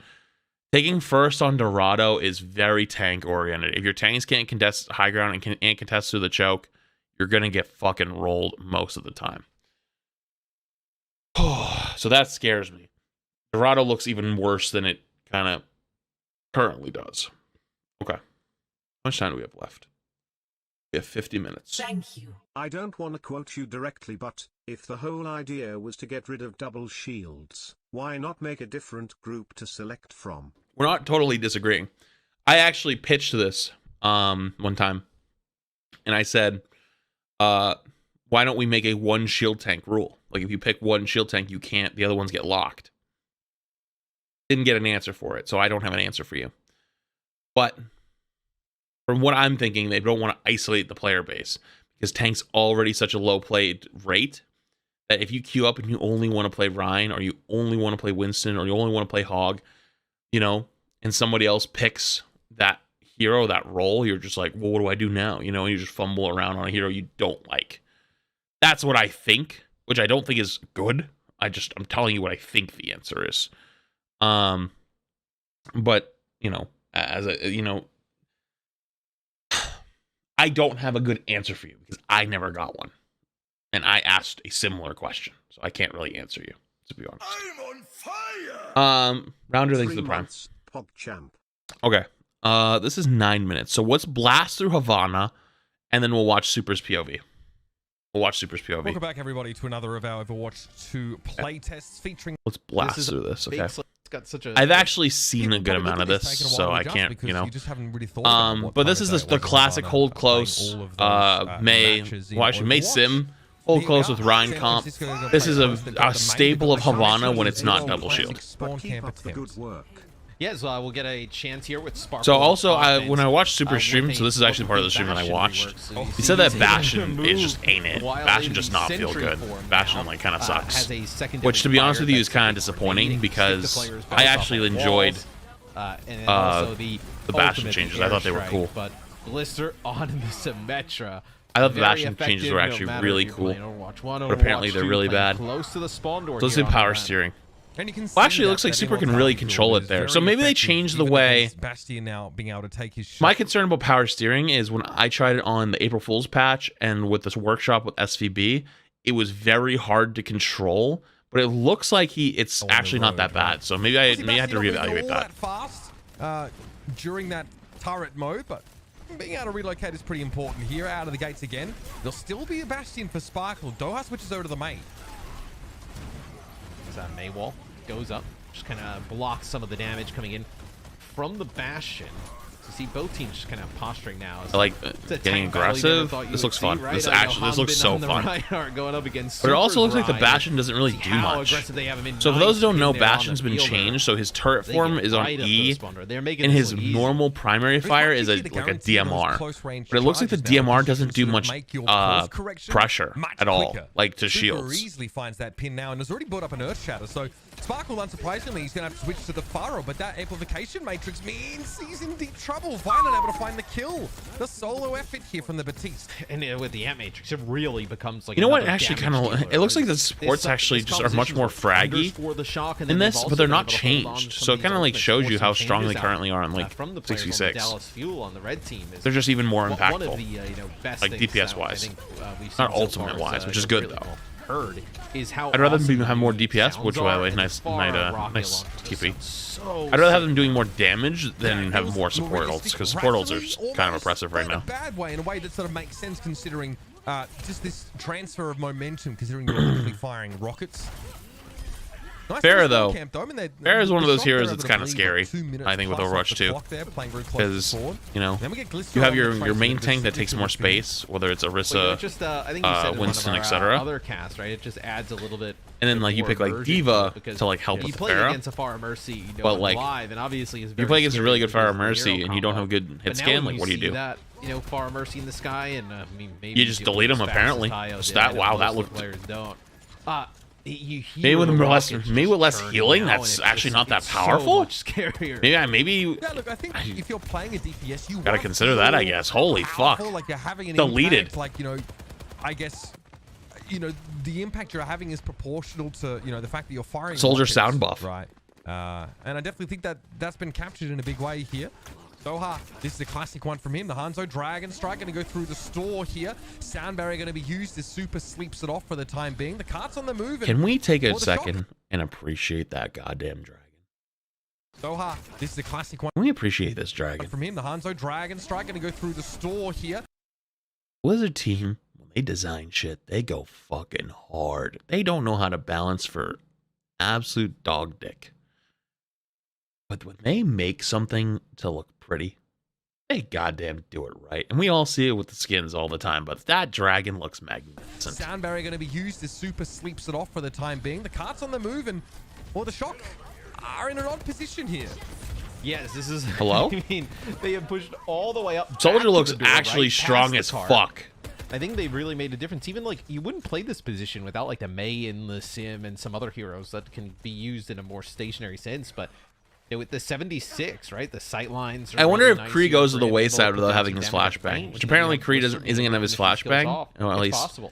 [SPEAKER 1] Taking first on Dorado is very tank oriented. If your tanks can't contest high ground and can't contest through the choke, you're gonna get fucking rolled most of the time. So that scares me. Dorado looks even worse than it kind of currently does. Okay. How much time do we have left? We have 50 minutes.
[SPEAKER 5] Thank you.
[SPEAKER 2] I don't want to quote you directly, but if the whole idea was to get rid of double shields, why not make a different group to select from?
[SPEAKER 1] We're not totally disagreeing. I actually pitched this one time, and I said, why don't we make a one shield tank rule? Like if you pick one shield tank, you can't, the other ones get locked. Didn't get an answer for it, so I don't have an answer for you. But from what I'm thinking, they don't want to isolate the player base because tank's already such a low played rate that if you queue up and you only want to play Ryan, or you only want to play Winston, or you only want to play Hog, you know, and somebody else picks that hero, that role, you're just like, well, what do I do now? You know, and you just fumble around on a hero you don't like. That's what I think, which I don't think is good. I'm telling you what I think the answer is. But, you know, as a, you know, I don't have a good answer for you because I never got one. And I asked a similar question, so I can't really answer you, to be honest.
[SPEAKER 2] I'm on fire!
[SPEAKER 1] Rounder thanks to the prime.
[SPEAKER 2] Pog champ.
[SPEAKER 1] Okay. This is 9 minutes. So let's blast through Havana, and then we'll watch Super's POV. We'll watch Super's POV.
[SPEAKER 3] Welcome back, everybody, to another of our Overwatch 2 playtests featuring...
[SPEAKER 1] Let's blast through this, okay?
[SPEAKER 4] Got such a,
[SPEAKER 1] I've actually seen a good amount of this, so I can't, you know. But this is the classic hold close. May Sim hold close with Ryan comp. This is a staple of Havana when it's not double shield.
[SPEAKER 2] But keep up the good work.
[SPEAKER 4] Yeah, so we'll get a chance here with Sparkle.
[SPEAKER 1] So also, when I watched Super stream, so this is actually part of the stream that I watched. He said that Bastion is just ain't it. Bastion does not feel good. Bastion like kind of sucks. Which, to be honest with you, is kind of disappointing because I actually enjoyed the Bastion changes. I thought they were cool.
[SPEAKER 4] But Blister on the Symmetra.
[SPEAKER 1] I thought the Bastion changes were actually really cool. But apparently they're really bad. So let's do power steering. Well, actually, it looks like Super can really control it there. So maybe they changed the way... My concern about power steering is when I tried it on the April Fool's patch and with this workshop with SVB, it was very hard to control, but it looks like it's actually not that bad. So maybe I had to reevaluate that.
[SPEAKER 3] During that turret mode, but being able to relocate is pretty important here. Out of the gates again. There'll still be a Bastion for Sparkle. Doha switches over to the main.
[SPEAKER 4] May wall goes up, just kind of blocks some of the damage coming in from the Bastion. So see both teams just kind of posturing now.
[SPEAKER 1] I like getting aggressive. This looks fun. This looks so fun. But it also looks like the Bastion doesn't really do much. So for those who don't know, Bastion's been changed. So his turret form is on E, and his normal primary fire is like a DMR. But it looks like the DMR doesn't do much pressure at all, like to shields.
[SPEAKER 3] Easily finds that pin now and has already built up an Earth Shatter. So Sparkle, unsurprisingly, he's going to have to switch to the Pharaoh, but that amplification matrix means he's in deep trouble. Finally able to find the kill. The solo effort here from the Batiste.
[SPEAKER 4] And with the amp matrix, it really becomes like,
[SPEAKER 1] you know what, actually kind of, it looks like the supports actually just are much more fraggy in this, but they're not changed. So it kind of like shows you how strong they currently are on like 6v6. They're just even more impactful, like DPS wise, not ultimate wise, which is good though. I'd rather them have more DPS, which by the way, nice TP. I'd rather have them doing more damage than have more support ults, because support ults are kind of oppressive right now.
[SPEAKER 3] In a bad way, in a way that sort of makes sense considering just this transfer of momentum, considering you're literally firing rockets. Nice
[SPEAKER 1] Pharah though, Pharah is one of those heroes that's kind of scary, I think, with Overwatch 2, because, you know, you have your main tank that takes more space, whether it's Orisa, Winston, etc.
[SPEAKER 4] It just adds a little bit.
[SPEAKER 1] And then like you pick like D.Va to like help with Pharah. But like, you play against a really good Pharah Mercy and you don't have a good hit scan, like what do you do?
[SPEAKER 4] Pharah Mercy in the sky, and
[SPEAKER 1] you just delete them apparently. Just that, wow, that looked... Maybe with less healing, that's actually not that powerful. Maybe
[SPEAKER 3] yeah, look, I think if you're playing a DPS, you
[SPEAKER 1] gotta consider that, I guess. Holy fuck!
[SPEAKER 3] Like you're having an
[SPEAKER 1] deleted.
[SPEAKER 3] Impact, like, you know, I guess, the impact you're having is proportional to, the fact that you're firing
[SPEAKER 1] Soldier
[SPEAKER 3] rockets,
[SPEAKER 1] sound buff.
[SPEAKER 3] right? And I definitely think that that's been captured in a big way here. Soha, this is a classic one from him. The Hanzo Dragon Strike going to go through the store here. Sound barrier going to be used as Super sleeps it off for the time being. The cart's on the move.
[SPEAKER 1] Can we take a second and appreciate that goddamn dragon?
[SPEAKER 3] Soha, this is a classic one.
[SPEAKER 1] Can we appreciate this dragon?
[SPEAKER 3] From him, the Hanzo Dragon Strike going to go through the store here.
[SPEAKER 1] Blizzard team, when they design shit, they go fucking hard. They don't know how to balance for absolute dog dick. But when they make something to look pretty, they goddamn do it right. And we all see it with the skins all the time, but that dragon looks magnificent.
[SPEAKER 3] Sound barrier going to be used as Super sleeps it off for the time being. The cart's on the move, and the Shock are in an odd position here.
[SPEAKER 4] Yes, this is...
[SPEAKER 1] Hello?
[SPEAKER 4] I mean, they have pushed all the way up.
[SPEAKER 1] Soldier looks
[SPEAKER 4] door,
[SPEAKER 1] actually
[SPEAKER 4] right
[SPEAKER 1] strong as fuck.
[SPEAKER 4] I think they really made a difference. Even, like, you wouldn't play this position without, like, the Mei and the Sim and some other heroes that can be used in a more stationary sense, but... with the 76, right? The sight lines.
[SPEAKER 1] I wonder
[SPEAKER 4] really
[SPEAKER 1] if
[SPEAKER 4] nice
[SPEAKER 1] Kree goes to the
[SPEAKER 4] for
[SPEAKER 1] wayside
[SPEAKER 4] able
[SPEAKER 1] without
[SPEAKER 4] to
[SPEAKER 1] having
[SPEAKER 4] do
[SPEAKER 1] his
[SPEAKER 4] damage at
[SPEAKER 1] flashbang,
[SPEAKER 4] range.
[SPEAKER 1] which apparently
[SPEAKER 4] You know,
[SPEAKER 1] Kree isn't going to have his flashbang. Or at least,
[SPEAKER 4] possible.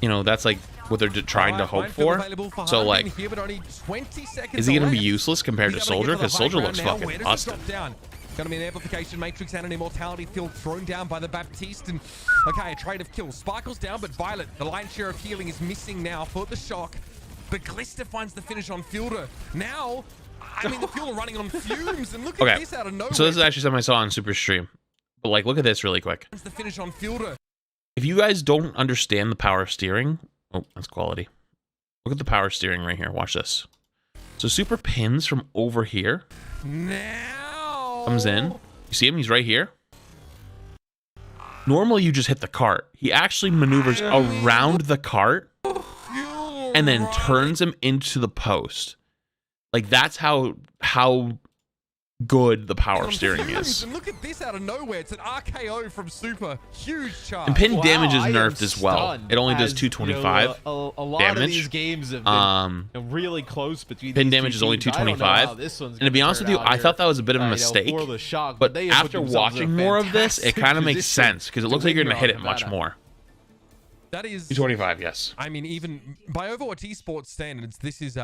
[SPEAKER 1] That's like what they're trying to hope for. So, like,
[SPEAKER 3] here, but only 20 seconds
[SPEAKER 1] is he going to be
[SPEAKER 3] left.
[SPEAKER 1] useless compared to Soldier? Because Soldier looks fucking busted.
[SPEAKER 3] Going to be an amplification matrix and an immortality field thrown down by the Baptiste. And okay, a trade of kills. Sparkle's down, but Violet, the lion's share of healing, is missing now for the Shock. But Glister finds the finish on Fielder. Now, I mean, the Fielder running on fumes, and look at this out of nowhere.
[SPEAKER 1] So this is actually something I saw on Super Stream. But, like, look at this really quick.
[SPEAKER 3] The finish on Fielder.
[SPEAKER 1] If you guys don't understand the power steering... Oh, that's quality. Look at the power steering right here. Watch this. So Super pins from over here.
[SPEAKER 3] Now
[SPEAKER 1] Comes in. You see him? He's right here. Normally, you just hit the cart. He actually maneuvers around the cart and then turns him into the post. Like, that's how good the power steering is.
[SPEAKER 3] And look at this out of nowhere. It's an RKO from Super. Huge charge.
[SPEAKER 1] And pin damage is nerfed as well. It only does 225
[SPEAKER 4] a lot
[SPEAKER 1] damage.
[SPEAKER 4] Of these games have been really close between
[SPEAKER 1] pin
[SPEAKER 4] these
[SPEAKER 1] damage
[SPEAKER 4] two
[SPEAKER 1] is only
[SPEAKER 4] teams.
[SPEAKER 1] 225. And to be honest with you, I thought that was a bit of a mistake. But after watching more of this, it kind of makes sense because it looks like you're going to hit it much more.
[SPEAKER 3] That is
[SPEAKER 1] 225, yes.
[SPEAKER 3] I mean, even by Overwatch esports standards, this is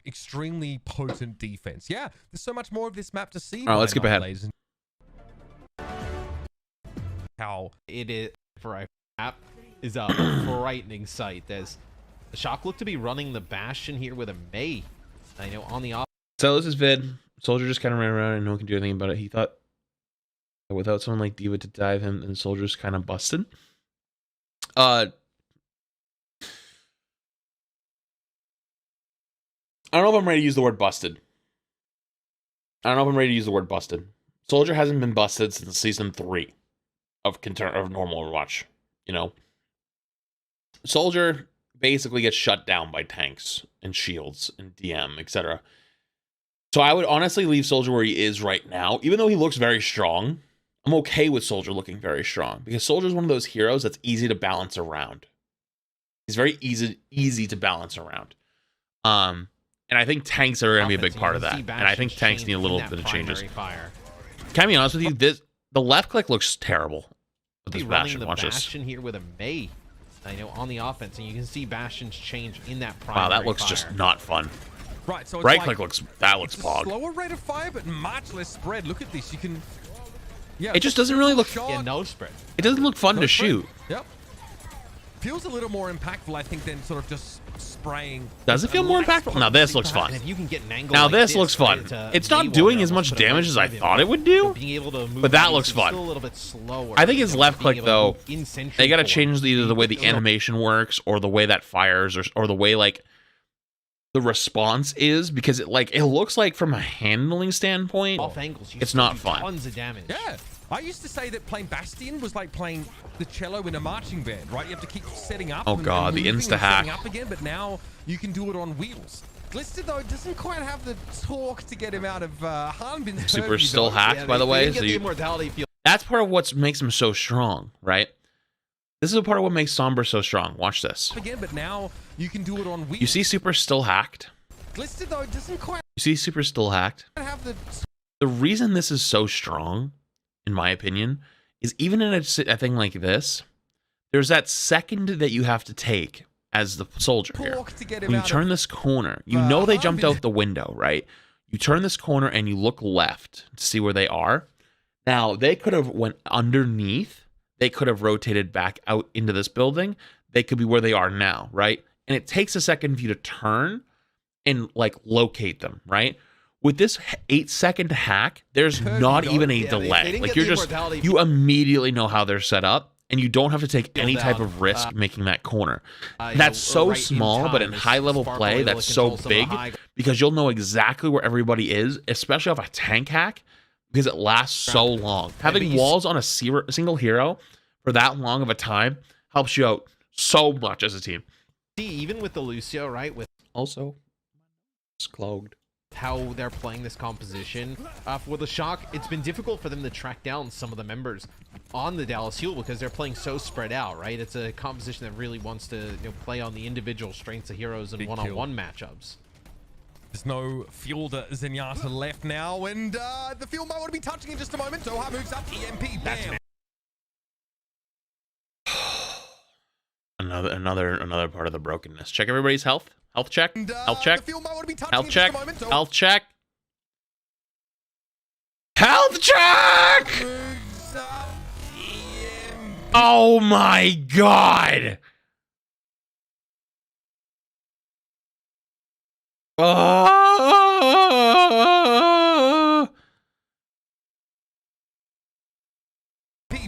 [SPEAKER 3] extremely potent defense. Yeah, there's so much more of this map to see.
[SPEAKER 1] All right, let's skip ahead.
[SPEAKER 3] How
[SPEAKER 4] it is for a map is a frightening sight. There's the Shock look to be running the Bastion here with a Mei. I know on the off.
[SPEAKER 1] So this is Vid. Soldier just kind of ran around and no one can do anything about it. He thought that without someone like D.Va to dive him, and Soldier's kind of busted. I don't know if I'm ready to use the word busted. Soldier hasn't been busted since season 3 of normal Overwatch. Soldier basically gets shut down by tanks and shields and DM, etc. So I would honestly leave Soldier where he is right now, even though he looks very strong. I'm okay with Soldier looking very strong because Soldier is one of those heroes that's easy to balance around. He's very easy to balance around. And I think tanks are going to be a big part of that. And I think tanks need a little bit of changes. Can I be honest with you? The left click looks terrible with this Bastion. Watch this.
[SPEAKER 4] Bastion here with a Mei. I know on the offense, and you can see Bastion's change in that primary.
[SPEAKER 1] Wow, that looks just not fun.
[SPEAKER 3] Right, so it's
[SPEAKER 1] right
[SPEAKER 3] like,
[SPEAKER 1] click looks pog.
[SPEAKER 3] Slower rate of fire, but much less spread. Look at this. You can. Yeah,
[SPEAKER 1] it just doesn't really look.
[SPEAKER 4] Yeah, no spread.
[SPEAKER 1] It doesn't look fun to shoot.
[SPEAKER 3] Yep. Feels a little more impactful, I think, than sort of just spraying.
[SPEAKER 1] Does it feel more impactful? Now this looks fun.
[SPEAKER 4] If you can get an angle
[SPEAKER 1] now
[SPEAKER 4] like
[SPEAKER 1] this looks fun. It's not doing as much damage as I thought it would do, but that looks fun.
[SPEAKER 4] A little bit slower.
[SPEAKER 1] I think his left click though, they got to change either the way the animation works or the way that fires or the way like the response is, because it looks like from a handling standpoint,
[SPEAKER 4] off angles,
[SPEAKER 1] it's not fun.
[SPEAKER 4] Tons of damage.
[SPEAKER 3] Yeah. I used to say that playing Bastion was like playing the cello in a marching band, right? You have to keep setting up.
[SPEAKER 1] Oh god, the insta hack.
[SPEAKER 3] Up again, but now you can do it on wheels. Glister though doesn't quite have the torque to get him out of Hanbin's.
[SPEAKER 1] Super still hacked, by the way. So that's part of what makes him so strong, right? This is a part of what makes Sombra so strong. Watch this.
[SPEAKER 3] Again, but now you can do it on wheels.
[SPEAKER 1] You see Super still hacked.
[SPEAKER 3] Glister though doesn't quite.
[SPEAKER 1] You see Super still hacked.
[SPEAKER 3] Have
[SPEAKER 1] the reason this is so strong, in my opinion, is even in a thing like this, there's that second that you have to take as the soldier here. When you turn this corner, you know they jumped out the window, right? You turn this corner and you look left to see where they are. Now, they could have went underneath. They could have rotated back out into this building. They could be where they are now, right? And it takes a second for you to turn and like locate them, right? With this 8-second hack, there's not even a delay. Like you immediately know how they're set up, and you don't have to take any type of risk making that corner. That's so small, but in high level play, that's so big because you'll know exactly where everybody is, especially off a tank hack, because it lasts so long. Having walls on a single hero for that long of a time helps you out so much as a team.
[SPEAKER 4] Even with the Lucio, right? With
[SPEAKER 1] also, it's clogged.
[SPEAKER 4] How they're playing this composition for the Shock, it's been difficult for them to track down some of the members on the Dallas Fuel because they're playing so spread out, right? It's a composition that really wants to play on the individual strengths of heroes and one-on-one matchups.
[SPEAKER 3] There's no Fueled Zenyatta left now, and the Fuel might want to be touching in just a moment. Doha moves up, EMP, bam.
[SPEAKER 1] Another part of the brokenness. Check everybody's health. Health check. Health check. Health check. Health check. Health check! Oh my god! Oh!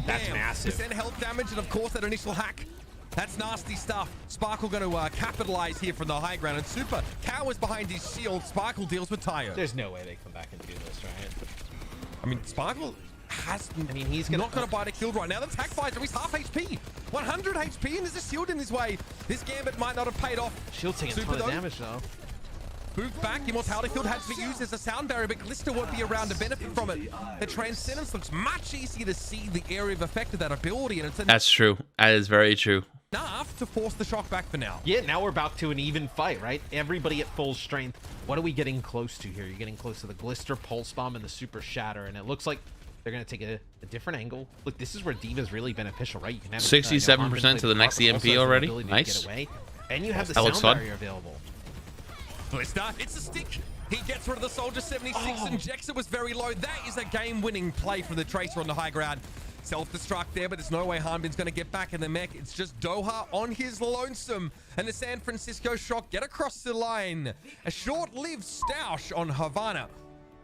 [SPEAKER 3] That's massive. Percent health damage, and of course that initial hack. That's nasty stuff. Sparkle going to capitalize here from the high ground, and Super cowers behind his shield. Sparkle deals with Tayo.
[SPEAKER 4] There's no way they come back and do this, right?
[SPEAKER 3] I mean, Sparkle has.
[SPEAKER 4] I mean, he's
[SPEAKER 3] not going to buy the kill right now. The attack fighter, he's half HP, 100 HP, and there's a shield in his way. This gambit might not have paid off.
[SPEAKER 4] Shield taking a ton of damage though.
[SPEAKER 3] Moved back, Immortality Field had to be used as a sound barrier, but Glister won't be around to benefit from it. The Transcendence looks much easier to see the area of effect of that ability, and it's
[SPEAKER 1] that's true. That is very true.
[SPEAKER 3] Enough to force the Shock back for now.
[SPEAKER 4] Yeah, now we're back to an even fight, right? Everybody at full strength. What are we getting close to here? You're getting close to the Glister, Pulse Bomb, and the Super Shatter, and it looks like they're going to take a different angle. Look, this is where Diva's really beneficial, right? You can have
[SPEAKER 1] 67% to the next EMP already. Nice.
[SPEAKER 4] And you have the sound barrier available.
[SPEAKER 3] Glister, it's a stick. He gets rid of the Soldier 76, and Jexa was very low. That is a game-winning play from the Tracer on the high ground. Self-destruct there, but there's no way Hanbin's going to get back in the mech. It's just Doha on his lonesome. And the San Francisco Shock get across the line. A short-lived stoush on Havana.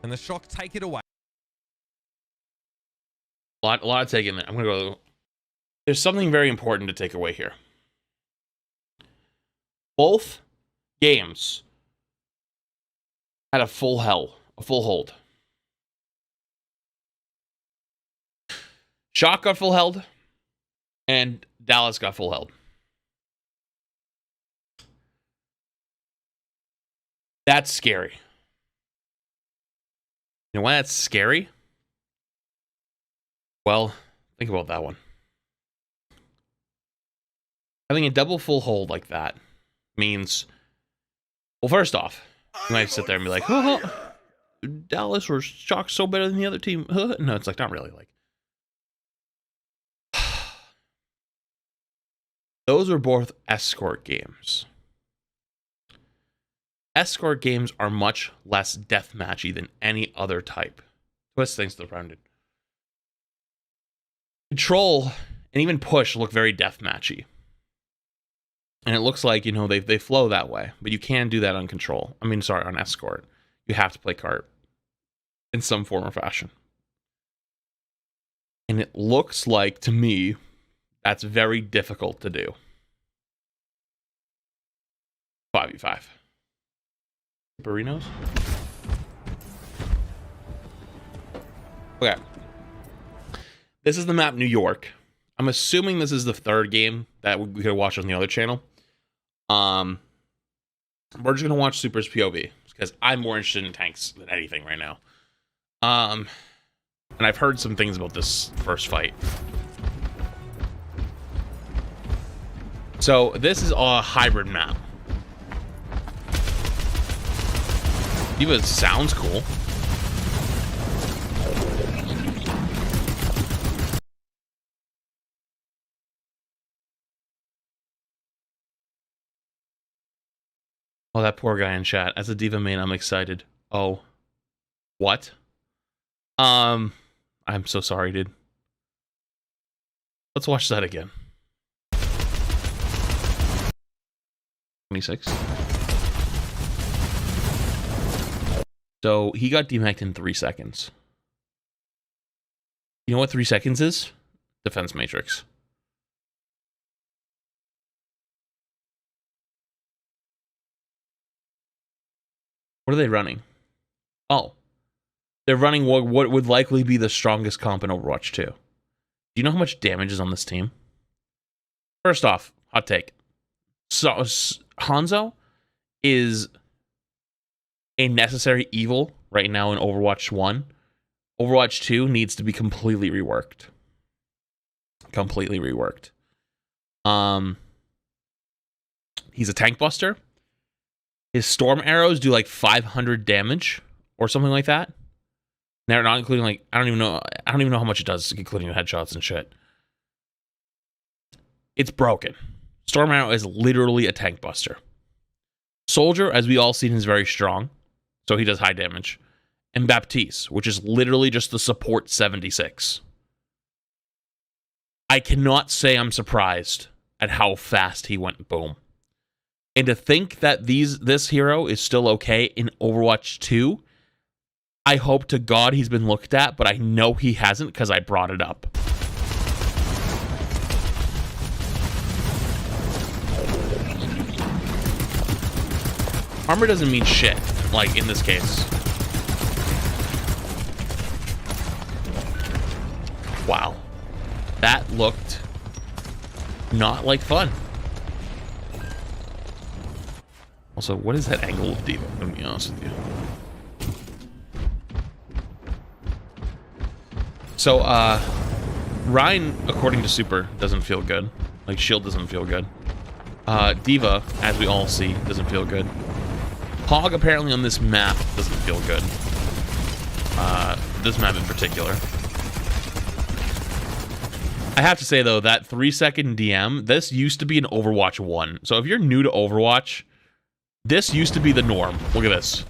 [SPEAKER 3] And the Shock take it away.
[SPEAKER 1] A lot of taking there. I'm going to go. There's something very important to take away here. Both games had a full hold. Shock got full held, and Dallas got full held. That's scary. You know why that's scary? Well, think about that one. Having a double full hold like that means, well, first off, you might sit there and be like, oh, Dallas or Shock's so better than the other team. No, it's like, not really. Like, those are both escort games. Escort games are much less deathmatchy than any other type. Twist things to the rounded. Control and even push look very deathmatchy. And it looks like, you know, they flow that way. But you can do that on control. I mean, sorry, on escort. You have to play cart in some form or fashion. And it looks like, to me, that's very difficult to do. 5v5. Burritos? Okay. This is the map New York. I'm assuming this is the third game that we could watch on the other channel. We're just gonna watch Super's POV because I'm more interested in tanks than anything right now. And I've heard some things about this first fight. So this is a hybrid map. Diva sounds cool. that poor guy in chat. As a D.Va main, I'm excited. Oh. What? I'm so sorry, dude. Let's watch that again. 26. So he got demacked in 3 seconds. You know what 3 seconds is? Defense matrix. What are they running? Oh. They're running what would likely be the strongest comp in Overwatch 2. Do you know how much damage is on this team? First off, hot take. So Hanzo is a necessary evil right now in Overwatch 1. Overwatch 2 needs to be completely reworked. Completely reworked. He's a tank buster. His storm arrows do like 500 damage or something like that. They're not including like I don't even know how much it does, including headshots and shit. It's broken. Storm arrow is literally a tank buster. Soldier, as we all seen, is very strong, so he does high damage. And Baptiste, which is literally just the support 76. I cannot say I'm surprised at how fast he went boom. And to think that this hero is still okay in Overwatch 2, I hope to God he's been looked at, but I know he hasn't because I brought it up. Armor doesn't mean shit, like in this case. Wow. That looked not like fun. Also, what is that angle of D.Va? I'm gonna be honest with you. So, Ryan, according to Super, doesn't feel good. Like, Shield doesn't feel good. D.Va, as we all see, doesn't feel good. Pog, apparently, on this map, doesn't feel good. This map in particular. I have to say, though, that 3-second DM, this used to be in Overwatch 1. So if you're new to Overwatch, this used to be the norm. Look at this.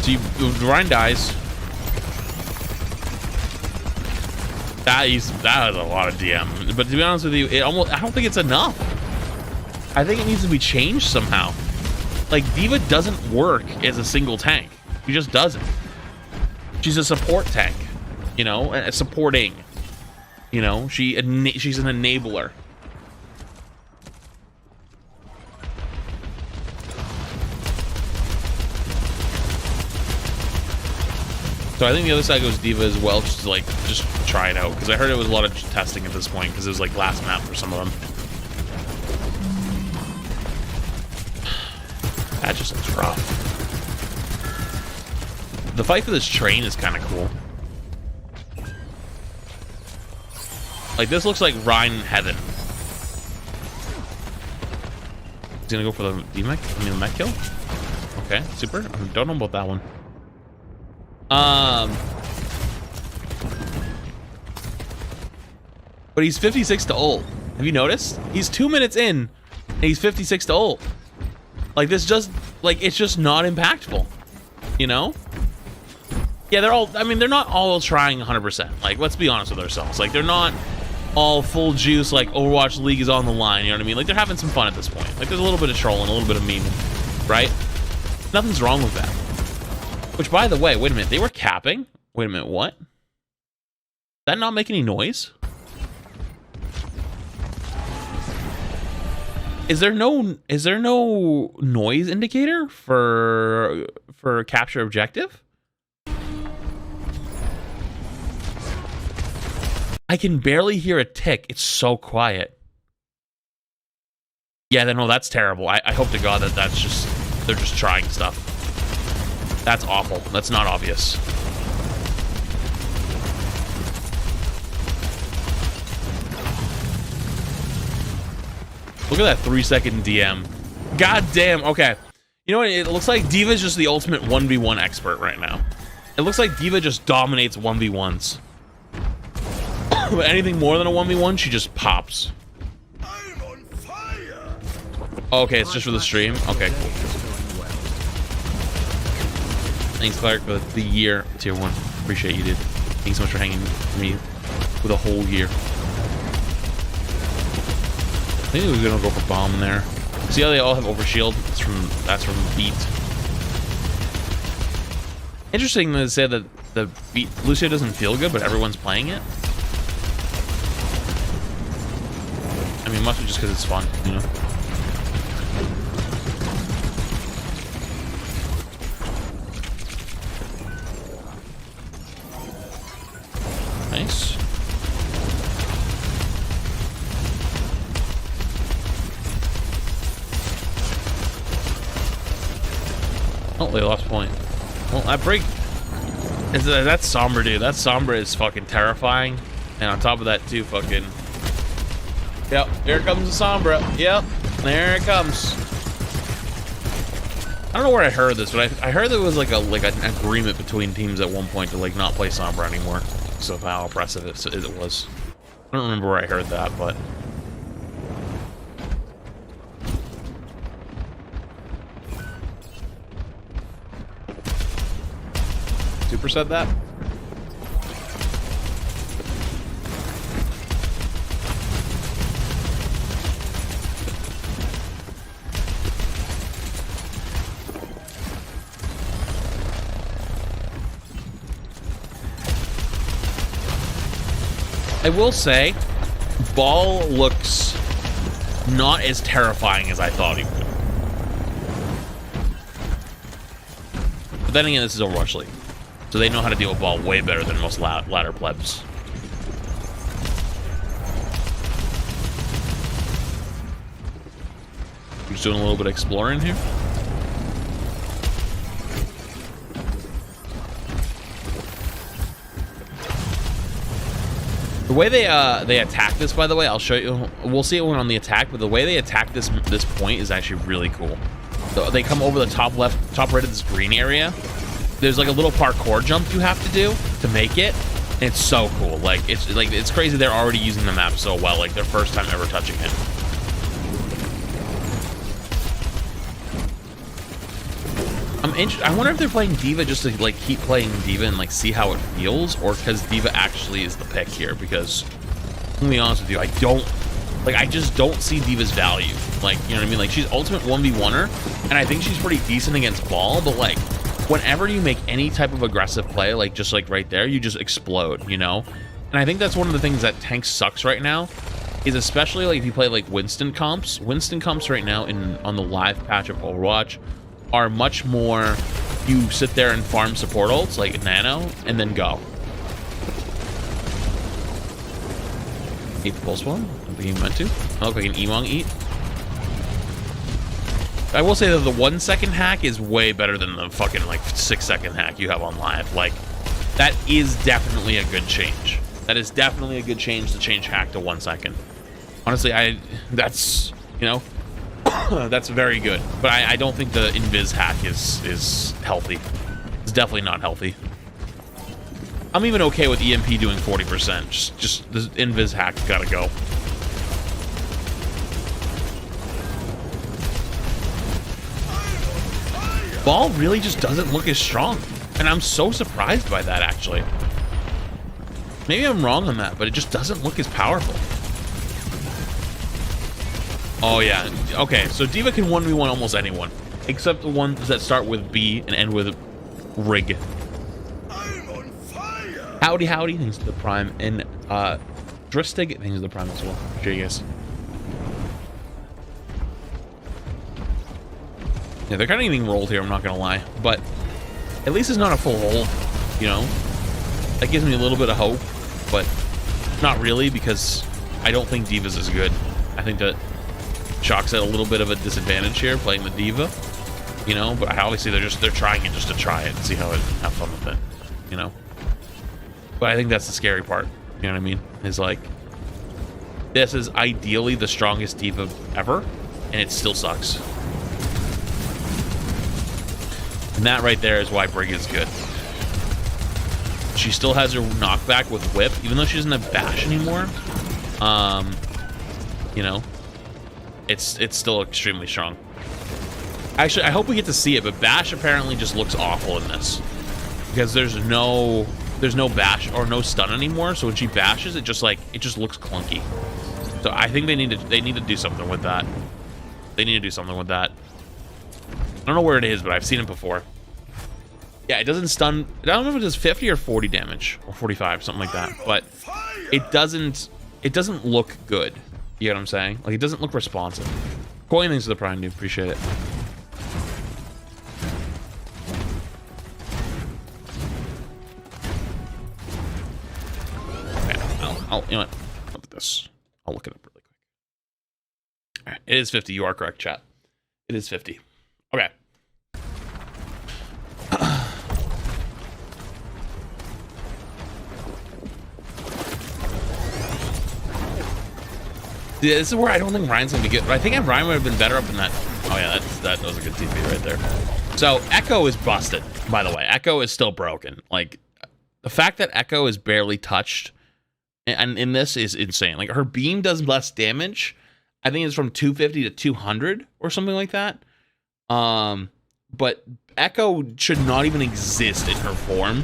[SPEAKER 1] So Ryan dies. That is a lot of DM. But to be honest with you, I don't think it's enough. I think it needs to be changed somehow. Like, D.Va doesn't work as a single tank. She just doesn't. She's a support tank, you know, a supporting. You know, she's an enabler. So I think the other side goes D.Va as well, just to just try it out, because I heard it was a lot of testing at this point, because it was like last map for some of them. That just looks rough. The fight for this train is kind of cool. Like, this looks like Ryan in heaven. He's gonna go for the D-mech? I mean, the mech kill? Okay, super. I don't know about that one. But he's 56 to ult. Have you noticed? He's 2 minutes in, and he's 56 to ult. Like, this just, like, it's just not impactful. You know? Yeah, they're not all trying 100%. Like, let's be honest with ourselves. Like, they're not all full juice, like, Overwatch League is on the line, you know what I mean? Like, they're having some fun at this point. Like, there's a little bit of trolling, a little bit of memeing, right? Nothing's wrong with that. Which, by the way, wait a minute, they were capping? Wait a minute, what? Did that not make any noise? Is there no noise indicator for capture objective? I can barely hear a tick. It's so quiet. Yeah, no, that's terrible. I hope to God that they're just trying stuff. That's awful. That's not obvious. Look at that 3-second DM. God damn. Okay. You know what? It looks like D.Va's just the ultimate 1v1 expert right now. It looks like D.Va just dominates 1v1s. But anything more than a 1v1, she just pops. I'm on fire. Oh, okay, it's just for the stream. Okay, cool. Thanks, Clark, for the year, tier 1. Appreciate you, dude. Thanks so much for hanging with me with a whole year. I think we're gonna go for bomb there. See how they all have overshield? That's from beat. Interesting to say that the beat Lucio doesn't feel good, but everyone's playing it. I mean, must be just because it's fun, you know. Nice. Oh, they lost point. Well, that break is that's Sombra, dude. That Sombra is fucking terrifying, and on top of that, too, fucking. Yep, here comes the Sombra. Yep, there it comes. I don't know where I heard this, but I heard there was like an agreement between teams at one point to like not play Sombra anymore. So how oppressive it was. I don't remember where I heard that, but. Super said that? I will say, Ball looks not as terrifying as I thought he would. But then again, this is Overwatch League. So they know how to deal with Ball way better than most ladder plebs. Just doing a little bit of exploring here. The way they attack this, by the way, I'll show you. We'll see it when on the attack, but the way they attack this point is actually really cool. So they come over the top left, top right of this green area. There's like a little parkour jump you have to do to make it. And it's so cool. It's crazy they're already using the map so well. Like their first time ever touching it. I wonder if they're playing D.Va just to like keep playing D.Va and like see how it feels, or because D.Va actually is the pick here. Because I'm gonna be honest with you, I just don't see D.Va's value. Like, you know what I mean? Like she's ultimate 1v1er, and I think she's pretty decent against Ball, but like whenever you make any type of aggressive play, like just like right there, you just explode, you know? And I think that's one of the things that tank sucks right now, is especially like if you play like Winston comps. Winston comps right now on the live patch of Overwatch are much more, you sit there and farm support ults like Nano and then go. Eat the pulse one? I don't think he meant to. I look like an Emong eat. I will say that the 1 second hack is way better than the fucking like 6 second hack you have on live. Like, that is definitely a good change. That is definitely a good change to change hack to 1 second. Honestly, that's, you know, that's very good. But I don't think the invis hack is healthy. It's definitely not healthy. I'm even okay with EMP doing 40%. Just the invis hack gotta go. Ball really just doesn't look as strong, and I'm so surprised by that, actually. Maybe I'm wrong on that, but it just doesn't look as powerful. Oh yeah, okay, so D.Va can 1v1 almost anyone, except the ones that start with B and end with Rig.
[SPEAKER 5] I'm on fire.
[SPEAKER 1] Howdy, thanks to the Prime, and Dristig, thanks to the Prime as well. Appreciate you guys. Yeah, they're kind of getting rolled here, I'm not gonna lie, but at least it's not a full hold, you know? That gives me a little bit of hope, but not really, because I don't think D.Va's as good. I think that Shock's at a little bit of a disadvantage here playing the D.Va, you know, but obviously they're trying it just to try it and see how it, have fun with it, you know? But I think that's the scary part, you know what I mean? Is like, this is ideally the strongest D.Va ever, and it still sucks. And that right there is why Brig is good. She still has her knockback with Whip, even though she doesn't have Bash anymore. You know, it's still extremely strong. Actually, I hope we get to see it, but Bash apparently just looks awful in this because there's no bash or no stun anymore. So when she bashes, it just looks clunky. So I think they need to do something with that. They need to do something with that. I don't know where it is, but I've seen it before. Yeah, it doesn't stun. I don't know if it does 50 or 40 damage or 45, something like that. But it doesn't look good. You know what I'm saying? Like, it doesn't look responsive. Coin, thanks for the prime, dude. Appreciate it. Okay, you know what? Look at this. I'll look it up really quick. All right, it is 50. You are correct, chat. It is 50. Okay. Yeah, this is where I don't think Ryan's gonna be good. But I think Ryan would have been better up in that. Oh yeah, that was a good TP right there. So Echo is busted, by the way. Echo is still broken. Like, the fact that Echo is barely touched and in this is insane. Like, her beam does less damage. I think it's from 250 to 200 or something like that. But Echo should not even exist in her form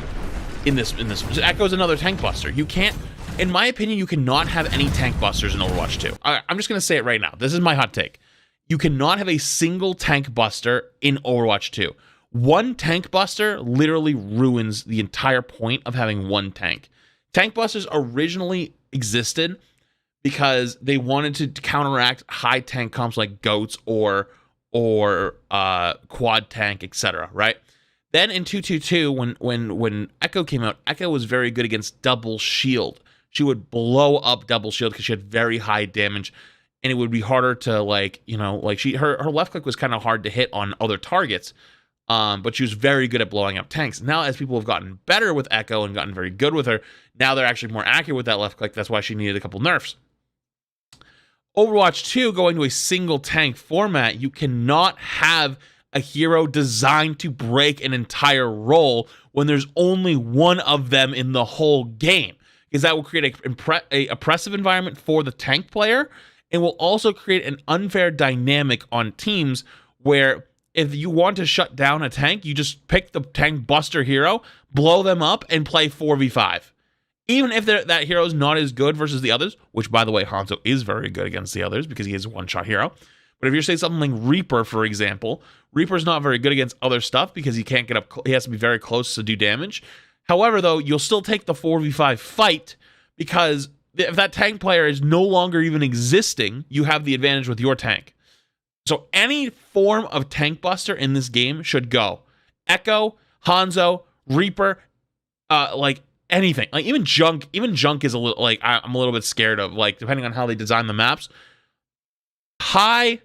[SPEAKER 1] in this. Echo is another tank buster. You can't. In my opinion, you cannot have any tank busters in Overwatch 2. I'm just going to say it right now. This is my hot take. You cannot have a single tank buster in Overwatch 2. One tank buster literally ruins the entire point of having one tank. Tank busters originally existed because they wanted to counteract high tank comps like GOATs or quad tank, etc. Right? Then in 222, when Echo came out, Echo was very good against double shield. She would blow up double shield because she had very high damage, and it would be harder to, like, you know, like her left click was kind of hard to hit on other targets, but she was very good at blowing up tanks. Now, as people have gotten better with Echo and gotten very good with her, now they're actually more accurate with that left click. That's why she needed a couple nerfs. Overwatch 2, going to a single tank format, you cannot have a hero designed to break an entire role when there's only one of them in the whole game. Because that will create a oppressive environment for the tank player, and will also create an unfair dynamic on teams where if you want to shut down a tank, you just pick the tank buster hero, blow them up, and play 4v5. Even if that hero is not as good versus the others, which, by the way, Hanzo is very good against the others because he is a one-shot hero. But if you're saying something like Reaper, for example, Reaper's not very good against other stuff because he can't get up. He has to be very close to do damage. However, though, you'll still take the 4v5 fight because if that tank player is no longer even existing, you have the advantage with your tank. So any form of tank buster in this game should go. Echo, Hanzo, Reaper, like anything. Like even Junk is a little, like, I'm a little bit scared of, like, depending on how they design the maps. High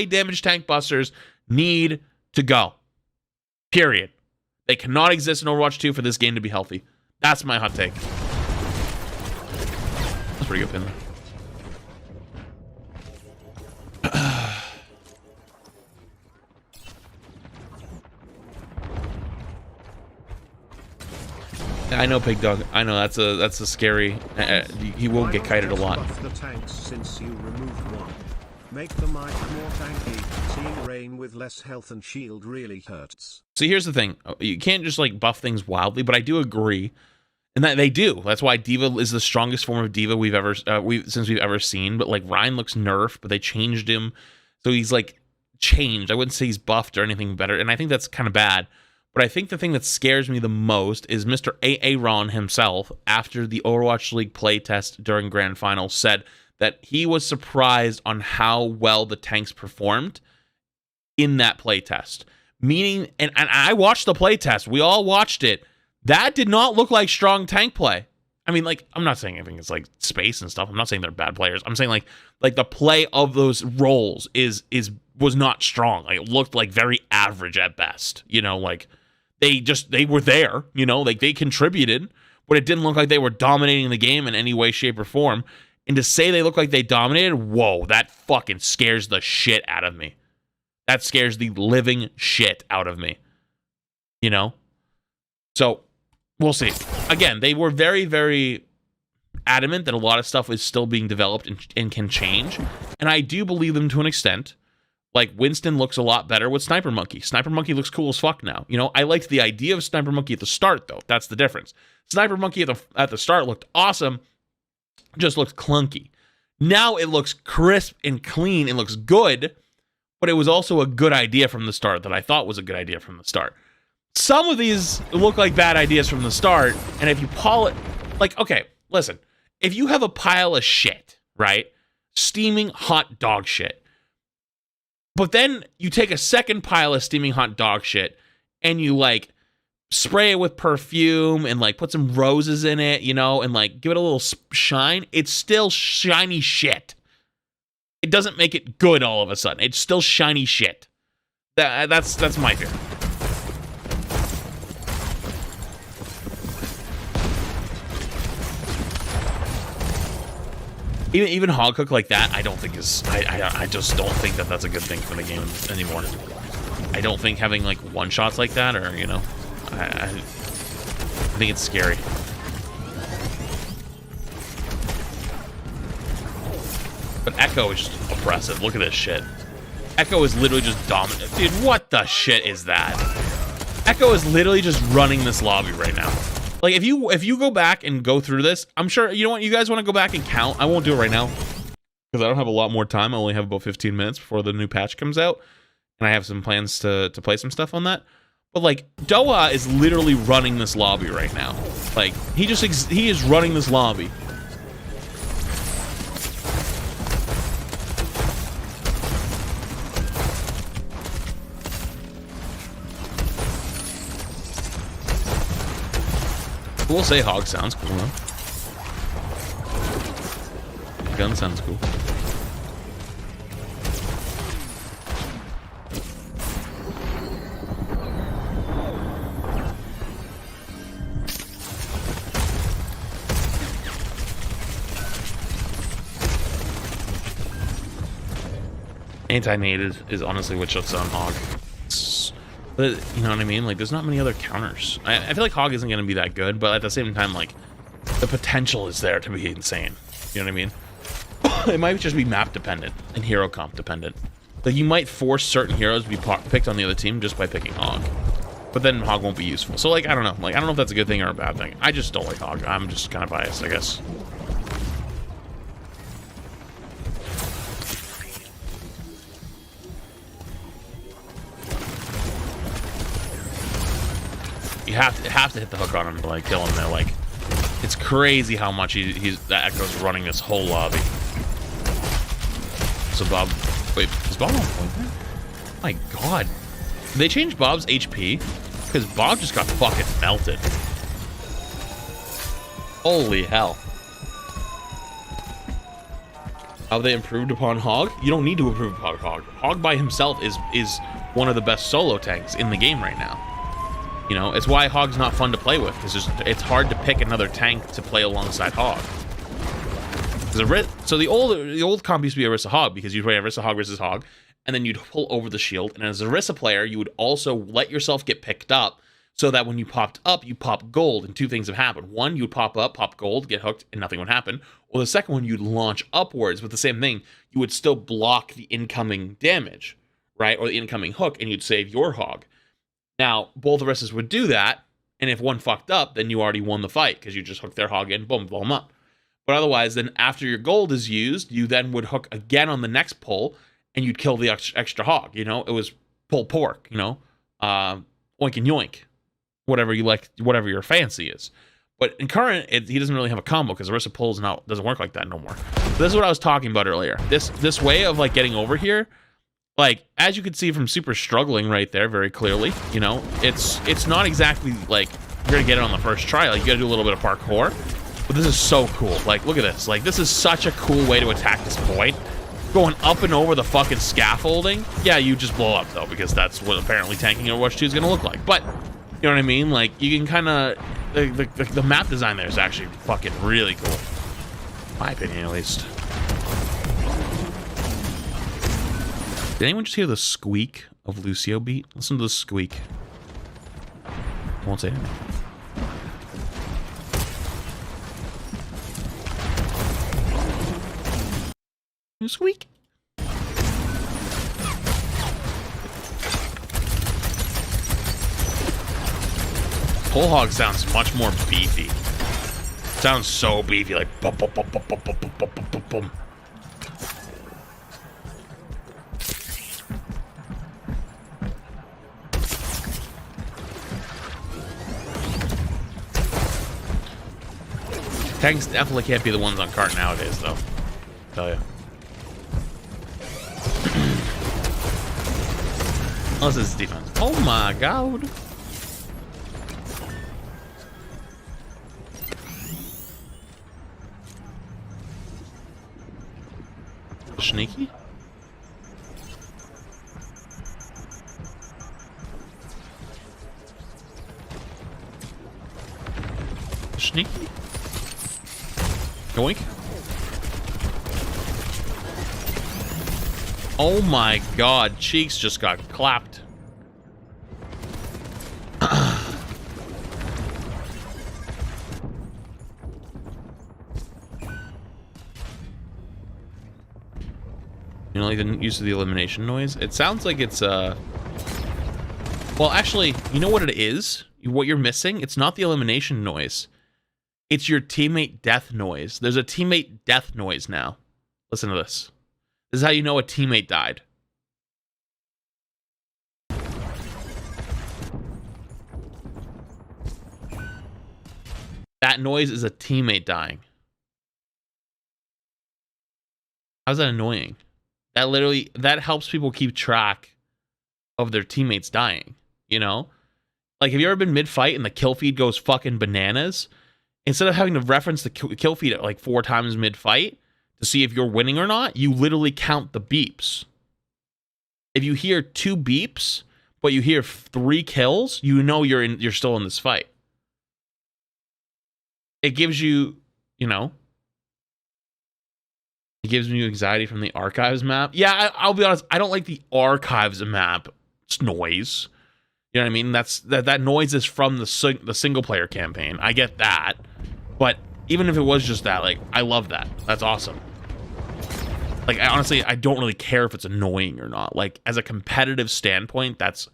[SPEAKER 1] damage tank busters need to go. Period. They cannot exist in Overwatch 2 for this game to be healthy. That's my hot take. That's pretty good pin. I know, Pig Dog. I know that's a scary. He will get kited a lot.
[SPEAKER 2] The tanks since you removed one. Make the mic more tanky. Seeing Rain with less health and shield really hurts.
[SPEAKER 1] See, here's the thing. You can't just, like, buff things wildly, but I do agree. And that they do. That's why D.Va is the strongest form of D.Va we've ever seen. But, like, Ryan looks nerfed, but they changed him. So he's, like, changed. I wouldn't say he's buffed or anything better. And I think that's kind of bad. But I think the thing that scares me the most is Mr. Aaron himself, after the Overwatch League playtest during Grand Final, said that he was surprised on how well the tanks performed in that playtest. Meaning, and I watched the playtest. We all watched it. That did not look like strong tank play. I mean, like, I'm not saying anything. It's like space and stuff. I'm not saying they're bad players. I'm saying like the play of those roles was not strong. Like, it looked like very average at best. You know, like they were there. You know, like they contributed, but it didn't look like they were dominating the game in any way, shape, or form. And to say they look like they dominated, whoa, that fucking scares the shit out of me. That scares the living shit out of me. You know? So, we'll see. Again, they were very, very adamant that a lot of stuff is still being developed and can change. And I do believe them to an extent. Like, Winston looks a lot better with Sniper Monkey. Sniper Monkey looks cool as fuck now. You know, I liked the idea of Sniper Monkey at the start, though. That's the difference. Sniper Monkey at the start looked awesome, just looked clunky. Now it looks crisp and clean and looks good, but it was also a good idea from the start that I thought was a good idea from the start. Some of these look like bad ideas from the start, and if you like, okay, listen. If you have a pile of shit, right? Steaming hot dog shit. But then you take a second pile of steaming hot dog shit and you like spray it with perfume and like put some roses in it, you know, and like give it a little shine. It's still shiny shit. It doesn't make it good all of a sudden. It's still shiny shit. That's my fear. Even hog cook like that, I don't think is. I just don't think that that's a good thing for the game anymore. I don't think having like one shots like that, or you know, I think it's scary. But Echo is just oppressive. Look at this shit. Echo is literally just dominant. Dude, what the shit is that? Echo is literally just running this lobby right now. Like, if you go back and go through this, I'm sure, you know what, you guys want to go back and count? I won't do it right now, because I don't have a lot more time. I only have about 15 minutes before the new patch comes out, and I have some plans to play some stuff on that. But, like, Doha is literally running this lobby right now. Like, he is running this lobby. We'll say hog sounds cool, though. Gun sounds cool. Anti-nade is honestly what shuts down hog. But, you know what I mean? Like, there's not many other counters. I feel like hog isn't going to be that good, but at the same time, like, the potential is there to be insane. You know what I mean? It might just be map dependent and hero comp dependent. Like, you might force certain heroes to be picked on the other team just by picking hog. But then hog won't be useful. So, like, I don't know. Like, I don't know if that's a good thing or a bad thing. I just don't like hog. I'm just kind of biased, I guess. You have to hit the hook on him to like kill him. There, like, it's crazy how much that Echo's running this whole lobby. So Bob, wait, is Bob on point there? My God, did they changed Bob's HP? Because Bob just got fucking melted. Holy hell! How they improved upon hog? You don't need to improve upon hog. Hog by himself is one of the best solo tanks in the game right now. You know, it's why Hog's not fun to play with. It's hard to pick another tank to play alongside Hog. So the old comp used to be Orisa Hog, because you'd play Orisa Hog versus Hog, and then you'd pull over the shield. And as a Orisa player, you would also let yourself get picked up, so that when you popped up, you pop gold, and two things have happened. One, you would pop up, pop gold, get hooked, and nothing would happen. Or the second one, you'd launch upwards with the same thing. You would still block the incoming damage, right? Or the incoming hook, and you'd save your Hog. Now, both Orisas would do that, and if one fucked up, then you already won the fight, because you just hooked their hog in, boom, blow them up. But otherwise, then after your gold is used, you then would hook again on the next pull, and you'd kill the extra hog, you know? It was pulled pork, you know? Oink and yoink. Whatever you like, whatever your fancy is. But in current, he doesn't really have a combo, because Orisa pulls doesn't work like that no more. So this is what I was talking about earlier. This way of, like, getting over here, like, as you can see from Super struggling right there very clearly, you know, it's not exactly like you're gonna get it on the first try. Like, you gotta do a little bit of parkour. But this is so cool. Like, look at this. Like, this is such a cool way to attack this point. Going up and over the fucking scaffolding. Yeah, you just blow up, though, because that's what apparently tanking Overwatch 2 is gonna look like. But, you know what I mean? Like, you can kind of... The map design there is actually fucking really cool. In my opinion, at least. Did anyone just hear the squeak of Lucio beat? Listen to the squeak. I won't say anything. Squeak. Whole hog sounds much more beefy. Sounds so beefy, like bum bum bum bum bum bum bum bum bum bum. Tanks definitely can't be the ones on cart nowadays, though. Tell you. Unless it's defense. Oh my god. Sneaky? Sneaky? Yoink. Oh my god, Cheeks just got clapped. You know, like the use of the elimination noise? It sounds like it's, well, actually, you know what it is? What you're missing? It's not the elimination noise. It's your teammate death noise. There's a teammate death noise now. Listen to this. This is how you know a teammate died. That noise is a teammate dying. How's that annoying? That helps people keep track of their teammates dying, you know? Like, have you ever been mid-fight and the kill feed goes fucking bananas? Instead of having to reference the kill feed at like 4 times mid-fight to see if you're winning or not, you literally count the beeps. If you hear 2 beeps, but you hear 3 kills, you know you're still in this fight. It gives you, you know, it gives me anxiety from the archives map. Yeah, I'll be honest, I don't like the archives map noise. You know what I mean? That noise is from the single player campaign. I get that. But even if it was just that, like, I love that. That's awesome. Like, honestly, I don't really care if it's annoying or not. Like, as a competitive standpoint, that's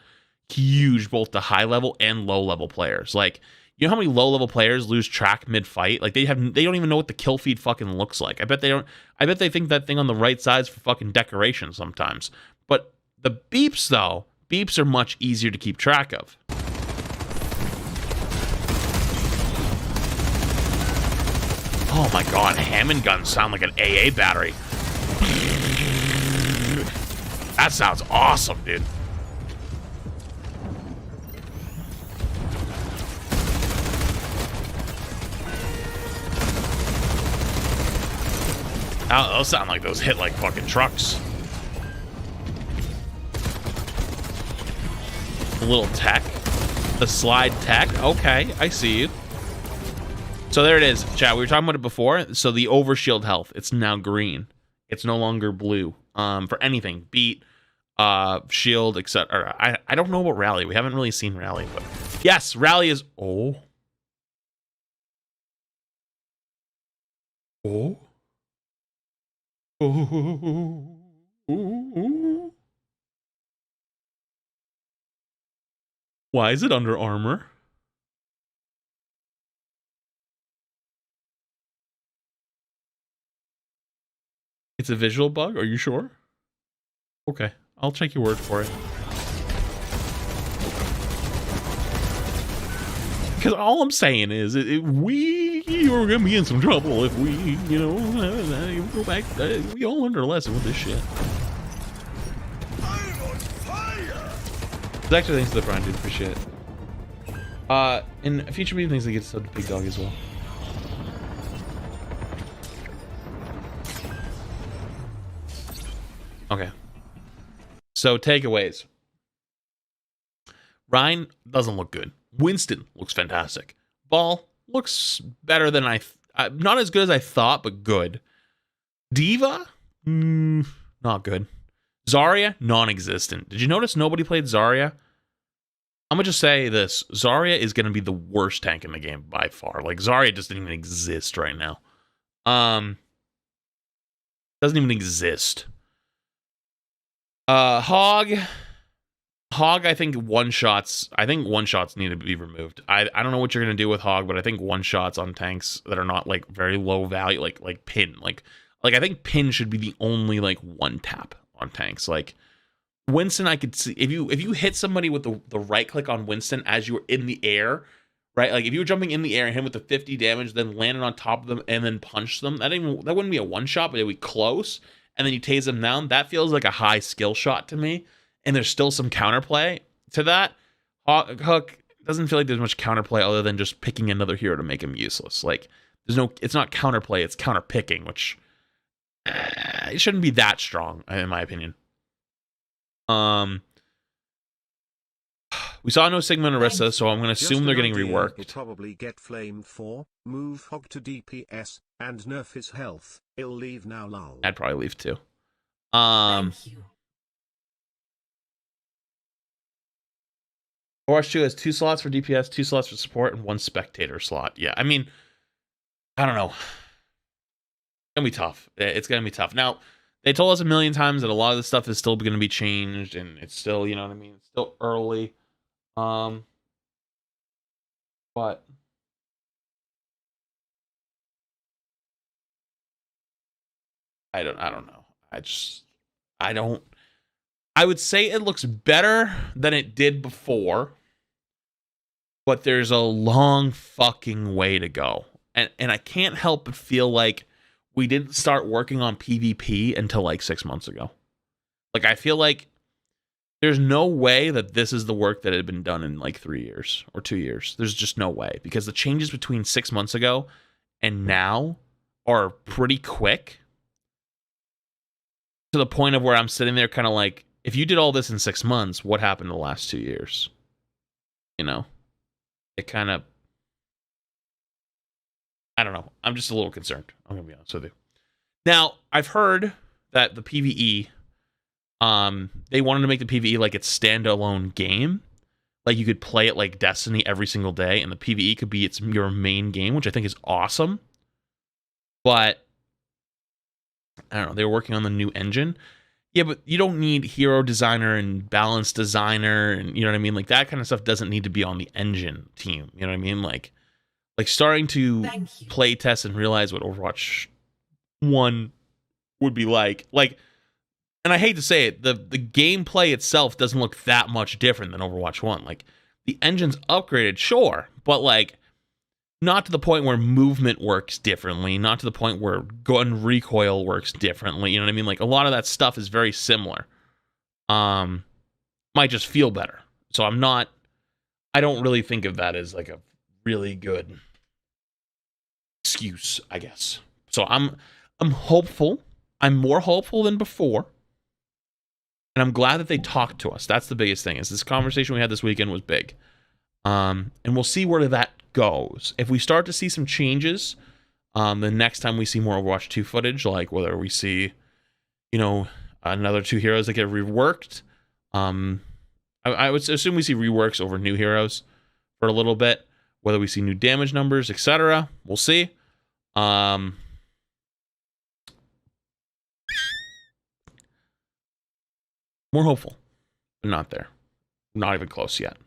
[SPEAKER 1] huge, both to high level and low level players. Like, you know how many low level players lose track mid fight? Like, they don't even know what the kill feed fucking looks like. I bet they think that thing on the right side is for fucking decoration sometimes. But the beeps, though, beeps are much easier to keep track of. Oh my god, Hammond guns sound like an AA battery. That sounds awesome, dude. Those sound like those hit like fucking trucks. A little tech. The slide tech. Okay, I see you. So there it is, chat. We were talking about it before. So the overshield health, it's now green. It's no longer blue. For anything, beat, shield, etc. I don't know about rally. We haven't really seen rally, but yes, rally is. Oh. Why is it under armor? It's a visual bug? Are you sure? Okay, I'll take your word for it. Because all I'm saying is, we are going to be in some trouble if we, you know, go back. We all learned our lesson with this shit.
[SPEAKER 5] I'm on fire!
[SPEAKER 1] Actually, thanks to the Brian, dude. Appreciate it. In future meeting things, they get subbed to Big Dog as well. Okay. So, takeaways. Ryan doesn't look good. Winston looks fantastic. Ball looks better than not as good as I thought, but good. Diva? Not good. Zarya? Non-existent. Did you notice nobody played Zarya? I'm going to just say this. Zarya is going to be the worst tank in the game by far. Like, Zarya just didn't even exist right now. Doesn't even exist. Hog, I think one-shots need to be removed. I don't know what you're going to do with Hog, but I think one-shots on tanks that are not, like, very low value, like Pin. Like I think Pin should be the only, like, one-tap on tanks. Like, Winston, I could see... If you hit somebody with the right-click on Winston as you were in the air, right? Like, if you were jumping in the air and hit him with the 50 damage, then landed on top of them and then punched them, that wouldn't be a one-shot, but it would be close, and then you tase them down. That feels like a high skill shot to me. And there's still some counterplay to that. Hook doesn't feel like there's much counterplay other than just picking another hero to make him useless. Like, it's not counterplay, it's counterpicking, which it shouldn't be that strong, in my opinion. We saw no Sigma and Orisa, so I'm going to assume they're getting reworked.
[SPEAKER 2] He'll probably get flamed for, move Hog to DPS, and nerf his health. He'll leave now, lol.
[SPEAKER 1] I'd probably leave too.
[SPEAKER 6] Thank you.
[SPEAKER 1] Overwatch 2 has 2 slots for DPS, 2 slots for support, and 1 spectator slot. Yeah, I mean, I don't know. It's going to be tough. It's going to be tough. Now, they told us a million times that a lot of this stuff is still going to be changed, and it's still, you know what I mean? It's still early. But I don't know. I would say it looks better than it did before, but there's a long fucking way to go. And I can't help but feel like we didn't start working on PvP until like 6 months ago. Like, I feel like there's no way that this is the work that had been done in like 3 years or 2 years. There's just no way, because the changes between 6 months ago and now are pretty quick, to the point of where I'm sitting there kind of like, if you did all this in 6 months, what happened the last 2 years? You know, it kind of, I don't know. I'm just a little concerned. I'm going to be honest with you. Now, I've heard that the PvE, they wanted to make the PvE like its standalone game. Like, you could play it like Destiny every single day, and the PvE could be your main game, which I think is awesome. But I don't know. They were working on the new engine. Yeah, but you don't need hero designer and balance designer, and you know what I mean? Like, that kind of stuff doesn't need to be on the engine team. You know what I mean? Like starting to play test and realize what Overwatch 1 would be like. And I hate to say it, the gameplay itself doesn't look that much different than Overwatch 1. Like, the engine's upgraded, sure, but like, not to the point where movement works differently, not to the point where gun recoil works differently. You know what I mean? Like, a lot of that stuff is very similar. Might just feel better. So I don't really think of that as like a really good excuse, I guess. So I'm hopeful. I'm more hopeful than before. And I'm glad that they talked to us. That's the biggest thing. Is this conversation we had this weekend was big. And we'll see where that goes. If we start to see some changes, the next time we see more Overwatch 2 footage, like whether we see, you know, another 2 heroes that get reworked, I would assume we see reworks over new heroes for a little bit. Whether we see new damage numbers, etc., we'll see. More hopeful, but not there. Not even close yet.